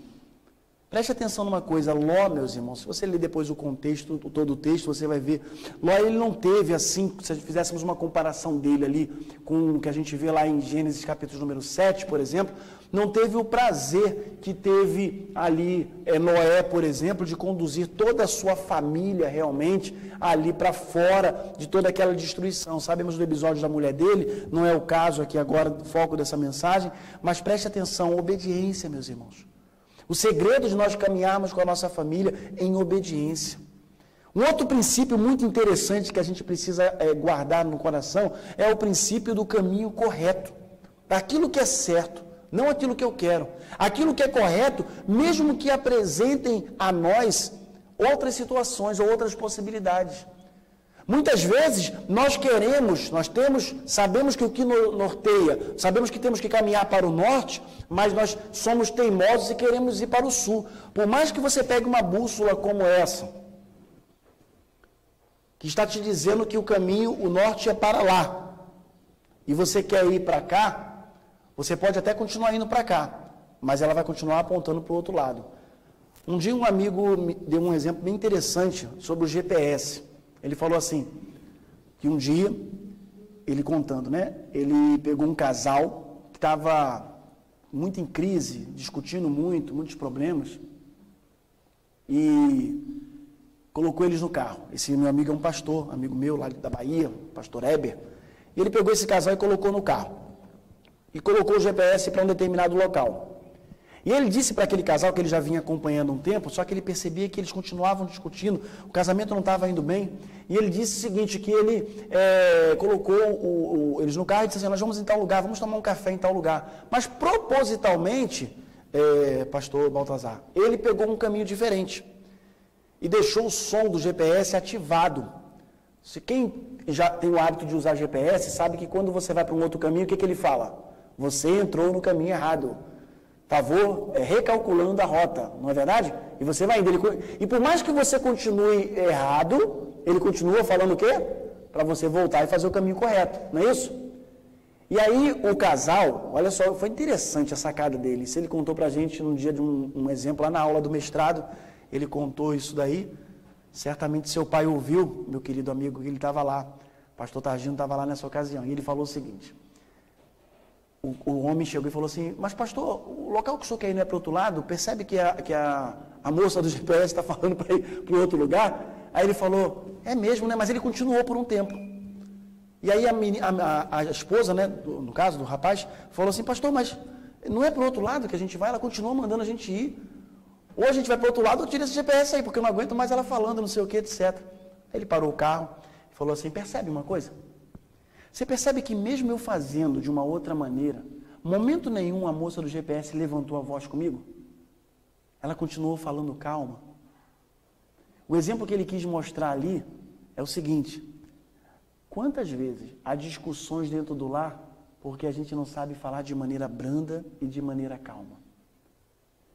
Preste atenção numa coisa, Ló, meus irmãos, se você ler depois o contexto, todo o texto, você vai ver, Ló, ele não teve assim, se fizéssemos uma comparação dele ali com o que a gente vê lá em Gênesis capítulo número 7, por exemplo, não teve o prazer que teve ali Noé, por exemplo, de conduzir toda a sua família realmente ali para fora de toda aquela destruição. Sabemos do episódio da mulher dele, não é o caso aqui agora, o foco dessa mensagem, mas preste atenção, obediência, meus irmãos. O segredo de nós caminharmos com a nossa família em obediência. Um outro princípio muito interessante que a gente precisa guardar no coração é o princípio do caminho correto. Aquilo que é certo, não aquilo que eu quero. Aquilo que é correto, mesmo que apresentem a nós outras situações ou outras possibilidades. Muitas vezes nós sabemos que o que norteia, sabemos que temos que caminhar para o norte, mas nós somos teimosos e queremos ir para o sul. Por mais que você pegue uma bússola como essa, que está te dizendo que o caminho, o norte é para lá, e você quer ir para cá, você pode até continuar indo para cá, mas ela vai continuar apontando para o outro lado. Um dia um amigo me deu um exemplo bem interessante sobre o GPS. Ele falou assim, que um dia, ele contando, né? Ele pegou um casal que estava muito em crise, discutindo muitos problemas, e colocou eles no carro. Esse meu amigo é um pastor, amigo meu lá da Bahia, pastor Heber. E ele pegou esse casal e colocou no carro. E colocou o GPS para um determinado local. E ele disse para aquele casal que ele já vinha acompanhando um tempo, só que ele percebia que eles continuavam discutindo, o casamento não estava indo bem. E ele disse o seguinte, que ele colocou eles no carro e disse assim, nós vamos em tal lugar, vamos tomar um café em tal lugar. Mas propositalmente, pastor Baltazar, ele pegou um caminho diferente e deixou o som do GPS ativado. Se quem já tem o hábito de usar GPS, sabe que quando você vai para um outro caminho, o que ele fala? Você entrou no caminho errado. Favor, recalculando a rota, não é verdade? E você vai indo. E por mais que você continue errado, ele continua falando o quê? Para você voltar e fazer o caminho correto, não é isso? E aí o casal, olha só, foi interessante a sacada dele. Isso ele contou para a gente num dia de um exemplo lá na aula do mestrado. Ele contou isso daí. Certamente seu pai ouviu, meu querido amigo, que ele estava lá. O pastor Targino estava lá nessa ocasião. E ele falou o seguinte... O homem chegou e falou assim, mas pastor, o local que o senhor quer ir não é para o outro lado? Percebe que a moça do GPS está falando para ir para o outro lugar? Aí ele falou, é mesmo, né? Mas ele continuou por um tempo. E aí a esposa, né, no caso do rapaz, falou assim, pastor, mas não é para o outro lado que a gente vai? Ela continua mandando a gente ir. Ou a gente vai para o outro lado ou tira esse GPS aí, porque eu não aguento mais ela falando, não sei o que, etc. Aí ele parou o carro e falou assim, percebe uma coisa? Você percebe que mesmo eu fazendo de uma outra maneira, momento nenhum a moça do GPS levantou a voz comigo? Ela continuou falando calma. O exemplo que ele quis mostrar ali é o seguinte, quantas vezes há discussões dentro do lar porque a gente não sabe falar de maneira branda e de maneira calma?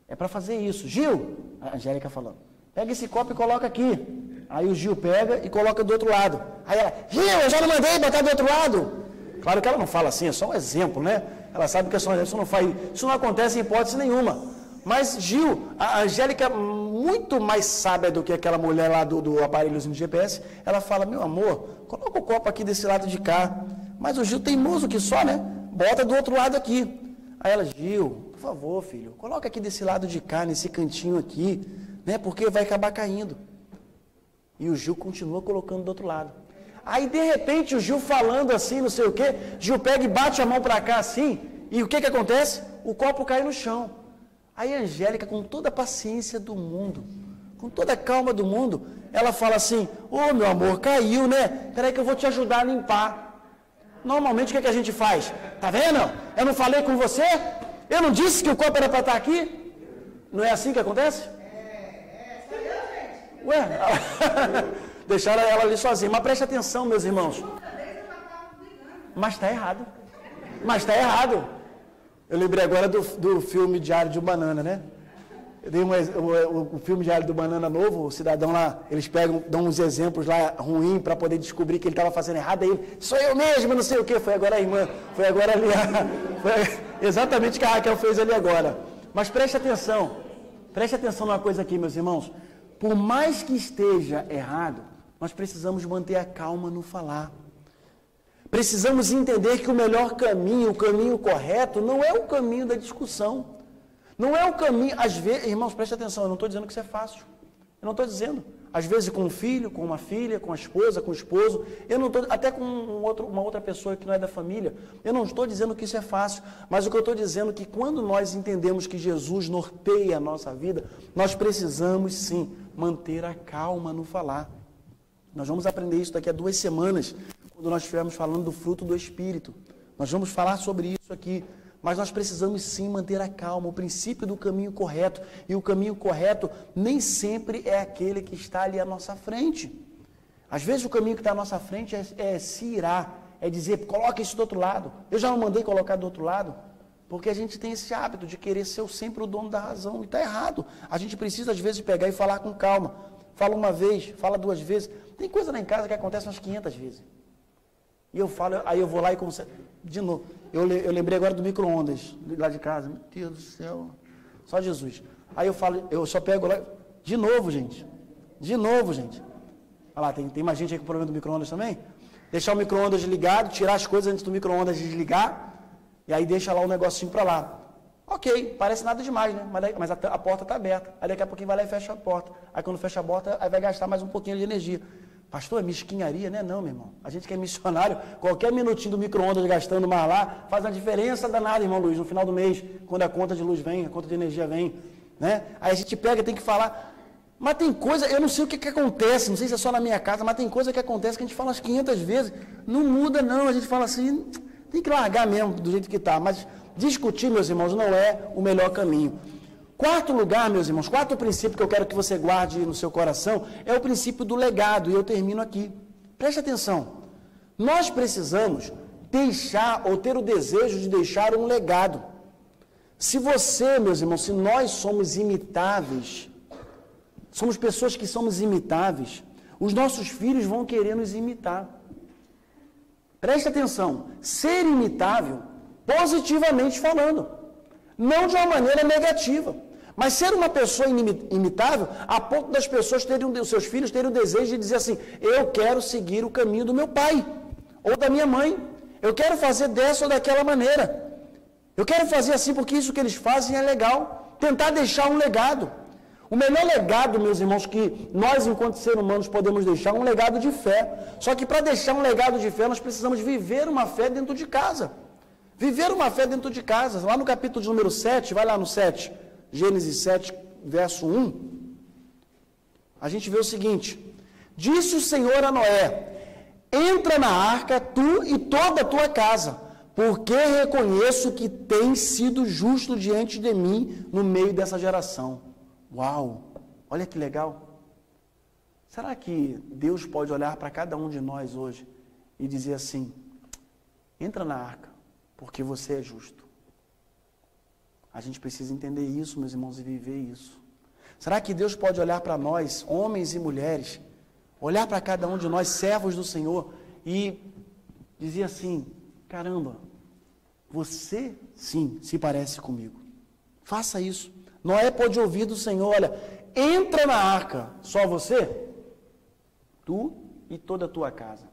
É para fazer isso. Gil, a Angélica falando, pega esse copo e coloca aqui. Aí o Gil pega e coloca do outro lado. Aí ela, Gil, eu já não mandei botar do outro lado. Claro que ela não fala assim, é só um exemplo, né? Ela sabe que é só um exemplo, isso não acontece em hipótese nenhuma. Mas Gil, a Angélica, muito mais sábia do que aquela mulher lá do aparelhozinho do GPS, ela fala, meu amor, coloca o copo aqui desse lado de cá. Mas o Gil teimoso que só, né? Bota do outro lado aqui. Aí ela, Gil, por favor, filho, coloca aqui desse lado de cá, nesse cantinho aqui, né? Porque vai acabar caindo. E o Gil continua colocando do outro lado. Aí, de repente, o Gil falando assim, não sei o quê, Gil pega e bate a mão para cá assim, e o que acontece? O copo cai no chão. Aí a Angélica, com toda a paciência do mundo, com toda a calma do mundo, ela fala assim, ô meu amor, caiu, né? Peraí que eu vou te ajudar a limpar. Normalmente, o que a gente faz? Tá vendo? Eu não falei com você? Eu não disse que o copo era para estar aqui? Não é assim que acontece? Ué, deixaram ela ali sozinha. Mas preste atenção, meus irmãos. Mas está errado. Mas está errado. Eu lembrei agora do filme Diário de um Banana, né? Eu dei o filme Diário do Banana novo, o cidadão lá, eles dão uns exemplos lá ruins para poder descobrir que ele estava fazendo errado. Aí ele, sou eu mesmo, não sei o quê. Foi agora a irmã, foi agora ali. Foi exatamente o que a Raquel fez ali agora. Mas preste atenção numa coisa aqui, meus irmãos. Por mais que esteja errado, nós precisamos manter a calma no falar. Precisamos entender que o melhor caminho, o caminho correto, não é o caminho da discussão. Não é o caminho, às vezes, irmãos, preste atenção, eu não estou dizendo que isso é fácil. Eu não estou dizendo. Às vezes com um filho, com uma filha, com a esposa, com o esposo, eu não estou, até com uma outra pessoa que não é da família, eu não estou dizendo que isso é fácil, mas o que eu estou dizendo é que quando nós entendemos que Jesus norteia a nossa vida, nós precisamos sim manter a calma no falar. Nós vamos aprender isso daqui a 2 semanas, quando nós estivermos falando do fruto do Espírito. Nós vamos falar sobre isso aqui. Mas nós precisamos sim manter a calma, o princípio do caminho correto. E o caminho correto nem sempre é aquele que está ali à nossa frente. Às vezes o caminho que está à nossa frente é se irar, é dizer, coloca isso do outro lado. Eu já não mandei colocar do outro lado, porque a gente tem esse hábito de querer ser sempre o dono da razão. E está errado. A gente precisa às vezes pegar e falar com calma. Fala uma vez, fala 2 vezes. Tem coisa lá em casa que acontece umas 500 vezes. E eu falo, aí eu vou lá e conserto. De novo, eu lembrei agora do micro-ondas, lá de casa. Meu Deus do céu, só Jesus. Aí eu falo, eu só pego lá, de novo, gente. De novo, gente. Olha lá, tem mais gente aí com problema do micro-ondas também? Deixar o micro-ondas ligado, tirar as coisas antes do micro-ondas desligar, e aí deixa lá o negocinho para lá. Ok, parece nada demais, né? Mas a porta está aberta. Aí daqui a pouquinho vai lá e fecha a porta. Aí quando fecha a porta, aí vai gastar mais um pouquinho de energia. Pastor, é mesquinharia, né? Não, meu irmão. A gente que é missionário, qualquer minutinho do micro-ondas gastando mais lá, faz uma diferença danada, irmão Luiz, no final do mês, quando a conta de luz vem, a conta de energia vem, né? Aí a gente pega e tem que falar. Mas tem coisa, eu não sei o que acontece, não sei se é só na minha casa, mas tem coisa que acontece que a gente fala umas 500 vezes, não muda não, a gente fala assim, tem que largar mesmo do jeito que está, mas discutir, meus irmãos, não é o melhor caminho. Quarto lugar, meus irmãos, quarto princípio que eu quero que você guarde no seu coração, é o princípio do legado, e eu termino aqui. Preste atenção, nós precisamos deixar, ou ter o desejo de deixar um legado. Se você, meus irmãos, se nós somos imitáveis, somos pessoas que somos imitáveis, os nossos filhos vão querer nos imitar. Preste atenção, ser imitável, positivamente falando, não de uma maneira negativa, mas ser uma pessoa imitável, a ponto das pessoas terem, os seus filhos terem o desejo de dizer assim, eu quero seguir o caminho do meu pai, ou da minha mãe, eu quero fazer dessa ou daquela maneira, eu quero fazer assim porque isso que eles fazem é legal, tentar deixar um legado. O melhor legado, meus irmãos, que nós, enquanto seres humanos, podemos deixar é um legado de fé. Só que para deixar um legado de fé, nós precisamos viver uma fé dentro de casa. Viver uma fé dentro de casa. Lá no capítulo de número 7, vai lá no 7, Gênesis 7, verso 1, a gente vê o seguinte, disse o Senhor a Noé, entra na arca tu e toda a tua casa, porque reconheço que tens sido justo diante de mim no meio dessa geração. Uau, olha que legal. Será que Deus pode olhar para cada um de nós hoje e dizer assim, entra na arca, porque você é justo? A gente precisa entender isso, meus irmãos, e viver isso. Será que Deus pode olhar para nós, homens e mulheres, olhar para cada um de nós, servos do Senhor, e dizer assim, caramba, você sim se parece comigo. Faça isso. Noé pode ouvir do Senhor, olha, entra na arca, só você, tu e toda a tua casa,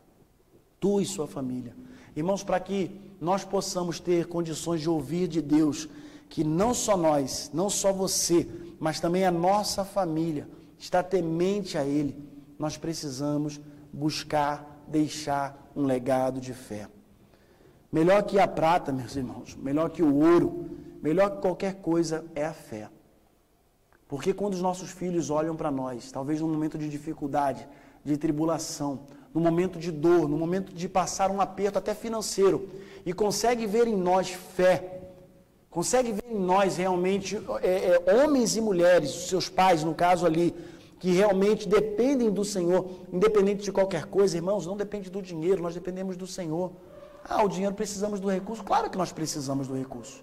tu e sua família. Irmãos, para que nós possamos ter condições de ouvir de Deus, que não só nós, não só você, mas também a nossa família está temente a Ele, nós precisamos buscar, deixar um legado de fé. Melhor que a prata, meus irmãos, melhor que o ouro, melhor que qualquer coisa é a fé. Porque quando os nossos filhos olham para nós, talvez num momento de dificuldade, de tribulação, no momento de dor, no momento de passar um aperto até financeiro, e consegue ver em nós fé, consegue ver em nós realmente homens e mulheres, seus pais, no caso ali, que realmente dependem do Senhor, independente de qualquer coisa, irmãos, não depende do dinheiro, nós dependemos do Senhor. Ah, o dinheiro precisamos do recurso? Claro que nós precisamos do recurso.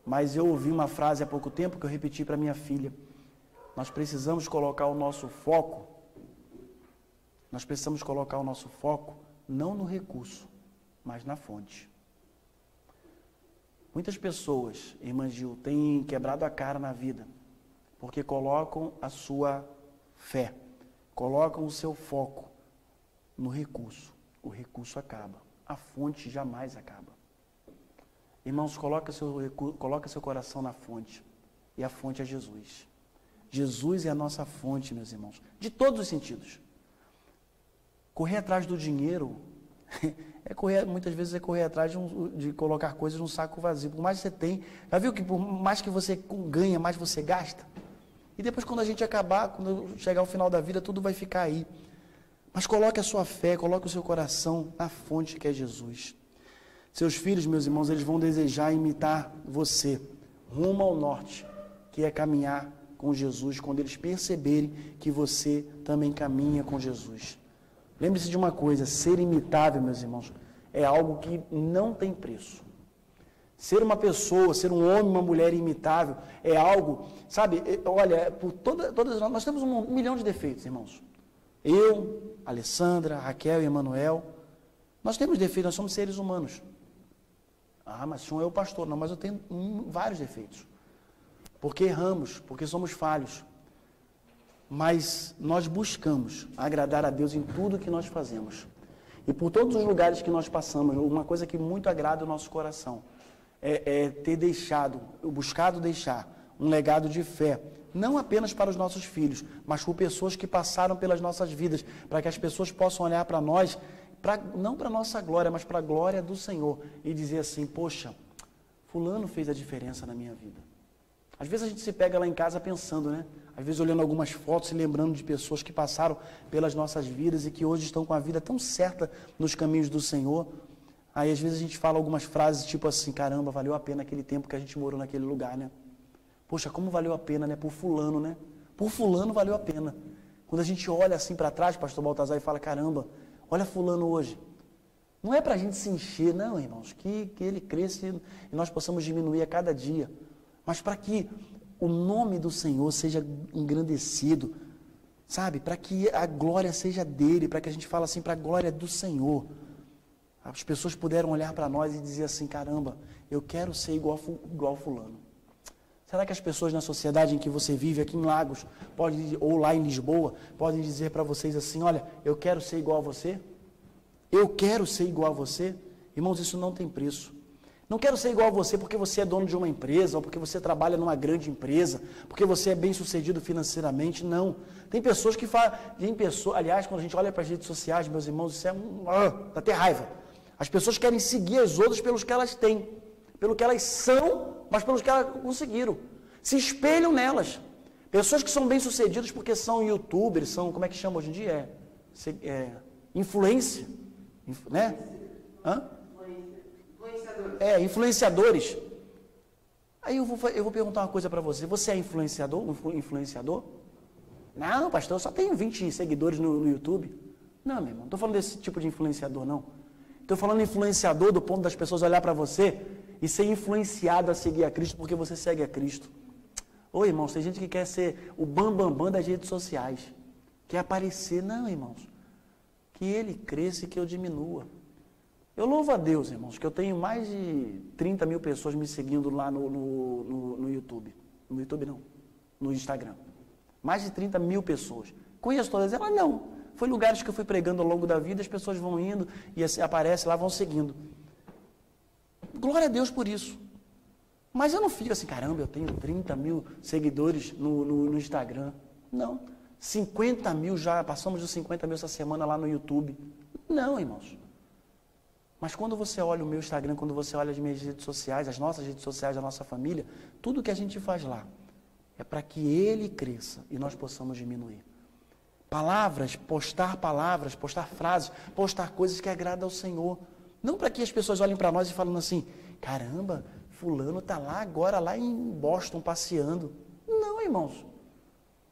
Mas eu ouvi uma frase há pouco tempo que eu repeti para minha filha. Nós precisamos colocar o nosso foco, não no recurso, mas na fonte. Muitas pessoas, irmã Gil, têm quebrado a cara na vida, porque colocam a sua fé, colocam o seu foco no recurso. O recurso acaba, a fonte jamais acaba. Irmãos, coloca seu coração na fonte, e a fonte é Jesus. Jesus é a nossa fonte, meus irmãos, de todos os sentidos. Correr atrás do dinheiro, muitas vezes é correr atrás de colocar coisas num saco vazio. Por mais que você tem, já viu que por mais que você ganha, mais você gasta? E depois quando a gente acabar, quando chegar ao final da vida, tudo vai ficar aí. Mas coloque a sua fé, coloque o seu coração na fonte que é Jesus. Seus filhos, meus irmãos, eles vão desejar imitar você, rumo ao norte, que é caminhar com Jesus, quando eles perceberem que você também caminha com Jesus. Lembre-se de uma coisa, ser imitável, meus irmãos, é algo que não tem preço. Ser uma pessoa, ser um homem, uma mulher imitável, é algo, sabe, olha, por todas nós temos 1 milhão de defeitos, irmãos. Eu, Alessandra, Raquel e Emanuel, nós temos defeitos, nós somos seres humanos. Ah, mas o senhor é o pastor. Não, mas eu tenho vários defeitos. porque erramos, porque somos falhos. Mas nós buscamos agradar a Deus em tudo que nós fazemos. E por todos os lugares que nós passamos, uma coisa que muito agrada o nosso coração é ter buscado deixar um legado de fé, não apenas para os nossos filhos, mas por pessoas que passaram pelas nossas vidas, para que as pessoas possam olhar para nós, não para a nossa glória, mas para a glória do Senhor, e dizer assim, poxa, fulano fez a diferença na minha vida. Às vezes a gente se pega lá em casa pensando, né? Às vezes olhando algumas fotos e lembrando de pessoas que passaram pelas nossas vidas e que hoje estão com a vida tão certa nos caminhos do Senhor. Aí às vezes a gente fala algumas frases tipo assim, caramba, valeu a pena aquele tempo que a gente morou naquele lugar, né? Poxa, como valeu a pena, né? Por fulano, né? Por fulano valeu a pena. Quando a gente olha assim para trás, pastor Baltazar, e fala, caramba, olha fulano hoje. Não é para a gente se encher, não, irmãos, que ele cresça e nós possamos diminuir a cada dia. Mas para que o nome do Senhor seja engrandecido, sabe? Para que a glória seja dele, para que a gente fale assim, para a glória do Senhor. As pessoas puderam olhar para nós e dizer assim, caramba, eu quero ser igual fulano. Será que as pessoas na sociedade em que você vive, aqui em Lagos, ou lá em Lisboa, podem dizer para vocês assim, olha, eu quero ser igual a você? Eu quero ser igual a você? Irmãos, isso não tem preço. Não quero ser igual a você porque você é dono de uma empresa, ou porque você trabalha numa grande empresa, porque você é bem sucedido financeiramente, não. Tem pessoas que falam, aliás, quando a gente olha para as redes sociais, meus irmãos, isso dá até raiva. As pessoas querem seguir as outras pelos que elas têm, pelo que elas são, mas pelos que elas conseguiram. Se espelham nelas. Pessoas que são bem sucedidas porque são youtubers, são, como é que chama hoje em dia? Influência, né? Influenciadores. Aí eu vou perguntar uma coisa para você. Você é influenciador? Não, pastor, eu só tenho 20 seguidores no YouTube. Não, meu irmão, não estou falando desse tipo de influenciador, não. Estou falando influenciador do ponto das pessoas olhar para você e ser influenciado a seguir a Cristo porque você segue a Cristo. Ô, irmãos, tem gente que quer ser o bambambam das redes sociais. Quer aparecer. Não, irmãos. Que ele cresça e que eu diminua. Eu louvo a Deus, irmãos, que eu tenho mais de 30 mil pessoas me seguindo lá no YouTube. No YouTube não, no Instagram. Mais de 30 mil pessoas. Conheço todas elas? Não. Foi lugares que eu fui pregando ao longo da vida, as pessoas vão indo e assim, aparecem lá, vão seguindo. Glória a Deus por isso. Mas eu não fico assim, caramba, eu tenho 30 mil seguidores no Instagram. Não. 50 mil já, passamos dos 50 mil essa semana lá no YouTube. Não, irmãos. Mas quando você olha o meu Instagram, quando você olha as minhas redes sociais, as nossas redes sociais da nossa família, tudo que a gente faz lá é para que ele cresça e nós possamos diminuir. Postar frases, postar coisas que agradam ao Senhor. Não para que as pessoas olhem para nós e falem assim, caramba, fulano está lá agora, lá em Boston, passeando. Não, irmãos.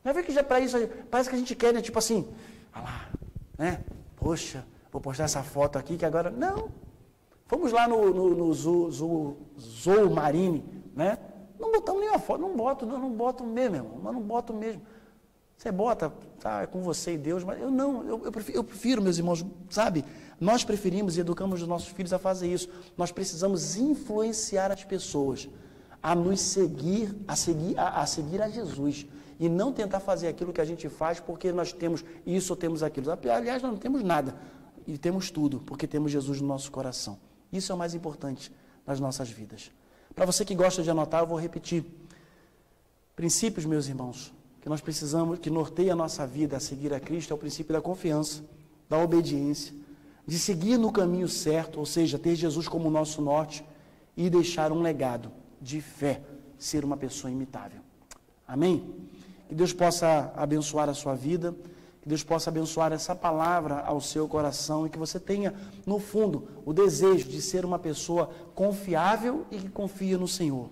Já viu que já para isso, parece que a gente quer, né? Tipo assim, olha lá, né? Poxa, vou postar essa foto aqui que agora... Não. Fomos lá no Zoo Marine, né? Não botamos nenhuma foto, não boto mesmo, irmão, mas não boto mesmo. Você bota, tá, é com você e Deus, mas eu não, eu prefiro, meus irmãos, sabe? Nós preferimos e educamos os nossos filhos a fazer isso. Nós precisamos influenciar as pessoas a nos seguir, a seguir a Jesus. E não tentar fazer aquilo que a gente faz porque nós temos isso ou temos aquilo. Aliás, nós não temos nada. E temos tudo, porque temos Jesus no nosso coração. Isso é o mais importante nas nossas vidas. Para você que gosta de anotar, eu vou repetir. Princípios, meus irmãos, que nós precisamos, que norteia a nossa vida a seguir a Cristo, é o princípio da confiança, da obediência, de seguir no caminho certo, ou seja, ter Jesus como nosso norte e deixar um legado de fé, ser uma pessoa imitável. Amém? Que Deus possa abençoar a sua vida, que Deus possa abençoar essa palavra ao seu coração e que você tenha, no fundo, o desejo de ser uma pessoa confiável e que confia no Senhor.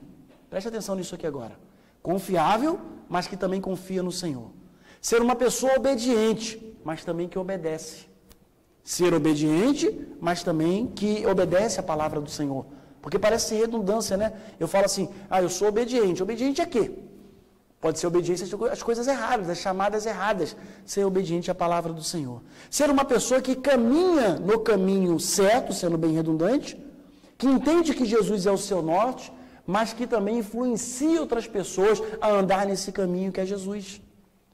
Preste atenção nisso aqui agora. Confiável, mas que também confia no Senhor. Ser uma pessoa obediente, mas também que obedece. Ser obediente, mas também que obedece a palavra do Senhor. Porque parece redundância, né? Eu falo assim, eu sou obediente. Obediente a quê? Pode ser obediência às coisas erradas, às chamadas erradas. Ser obediente à palavra do Senhor. Ser uma pessoa que caminha no caminho certo, sendo bem redundante, que entende que Jesus é o seu norte, mas que também influencia outras pessoas a andar nesse caminho que é Jesus.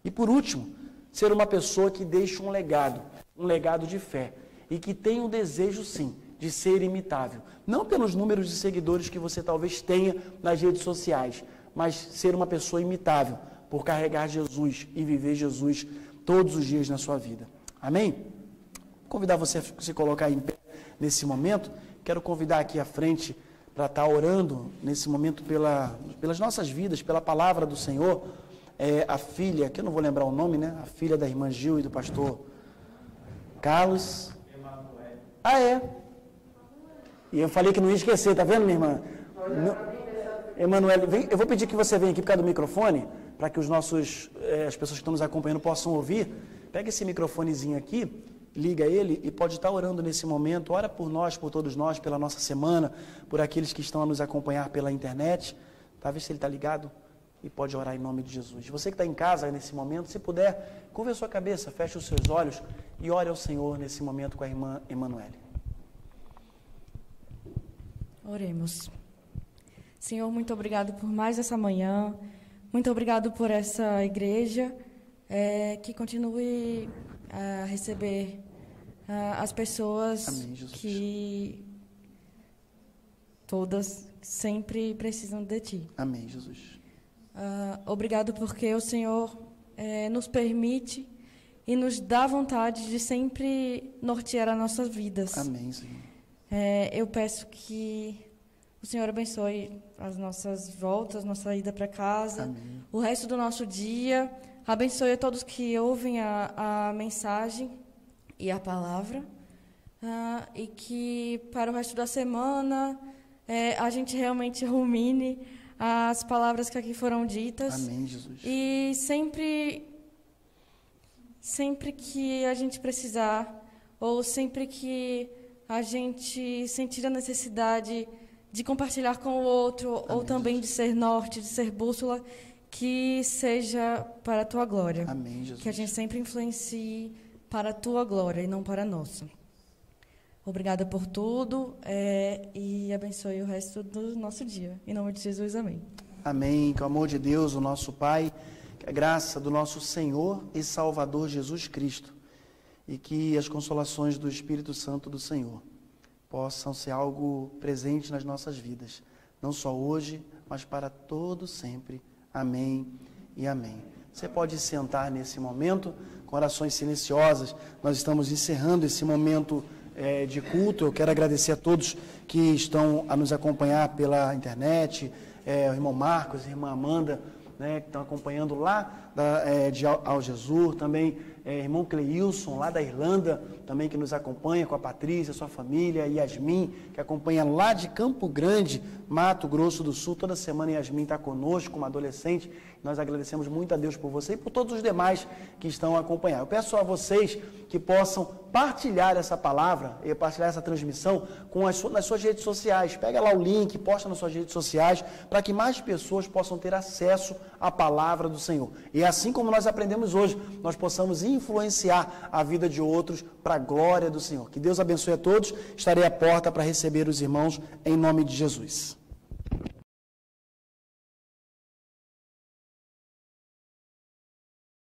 E por último, ser uma pessoa que deixa um legado de fé, e que tem o desejo, sim, de ser imitável. Não pelos números de seguidores que você talvez tenha nas redes sociais, mas ser uma pessoa imitável, por carregar Jesus e viver Jesus todos os dias na sua vida. Amém? Vou convidar você a se colocar em pé nesse momento. Quero convidar aqui à frente para estar orando nesse momento pelas nossas vidas, pela palavra do Senhor. A filha, que eu não vou lembrar o nome, né? A filha da irmã Gil e do pastor Carlos. E eu falei que não ia esquecer, tá vendo, minha irmã? Emanuel, eu vou pedir que você venha aqui por causa do microfone, para que as pessoas que estão nos acompanhando possam ouvir. Pega esse microfonezinho aqui, liga ele e pode estar orando nesse momento. Ora por nós, por todos nós, pela nossa semana, por aqueles que estão a nos acompanhar pela internet. Tá, vê se ele está ligado e pode orar em nome de Jesus. Você que está em casa nesse momento, se puder, curva a sua cabeça, feche os seus olhos e ore ao Senhor nesse momento com a irmã Emanuele. Oremos. Senhor, muito obrigado por mais essa manhã, muito obrigado por essa igreja, que continue a receber as pessoas. Amém, Jesus. Que todas sempre precisam de Ti. Amém, Jesus. Obrigado porque o Senhor nos permite e nos dá vontade de sempre nortear as nossas vidas. Amém, Senhor. Eu peço que o Senhor abençoe as nossas voltas, nossa ida para casa, Amém. O resto do nosso dia. Abençoe a todos que ouvem a mensagem e a palavra. E que para o resto da semana a gente realmente rumine as palavras que aqui foram ditas. Amém, Jesus. E sempre que a gente precisar, ou sempre que a gente sentir a necessidade de compartilhar com o outro, Amém, ou também Jesus. de ser norte, de ser bússola, que seja para a Tua glória. Amém, Jesus. Que a gente sempre influencie para a Tua glória e não para a nossa. Obrigada por tudo e abençoe o resto do nosso dia. Em nome de Jesus, amém. Amém. Que o amor de Deus, o nosso Pai, que a graça do nosso Senhor e Salvador Jesus Cristo e que as consolações do Espírito Santo do Senhor possam ser algo presente nas nossas vidas, não só hoje, mas para todo sempre. Amém e amém. Você pode sentar nesse momento com orações silenciosas. Nós estamos encerrando esse momento de culto. Eu quero agradecer a todos que estão a nos acompanhar pela internet, o irmão Marcos, a irmã Amanda, né, que estão acompanhando lá de Algesur, também irmão Cleilson, lá da Irlanda, também que nos acompanha, com a Patrícia, sua família, Yasmin, que acompanha lá de Campo Grande, Mato Grosso do Sul. Toda semana Yasmin está conosco, uma adolescente. Nós agradecemos muito a Deus por você e por todos os demais que estão a acompanhar. Eu peço a vocês que possam partilhar essa palavra e partilhar essa transmissão nas suas redes sociais. Pega lá o link, posta nas suas redes sociais, para que mais pessoas possam ter acesso à palavra do Senhor. E assim como nós aprendemos hoje, nós possamos influenciar a vida de outros para a glória do Senhor. Que Deus abençoe a todos. Estarei à porta para receber os irmãos em nome de Jesus.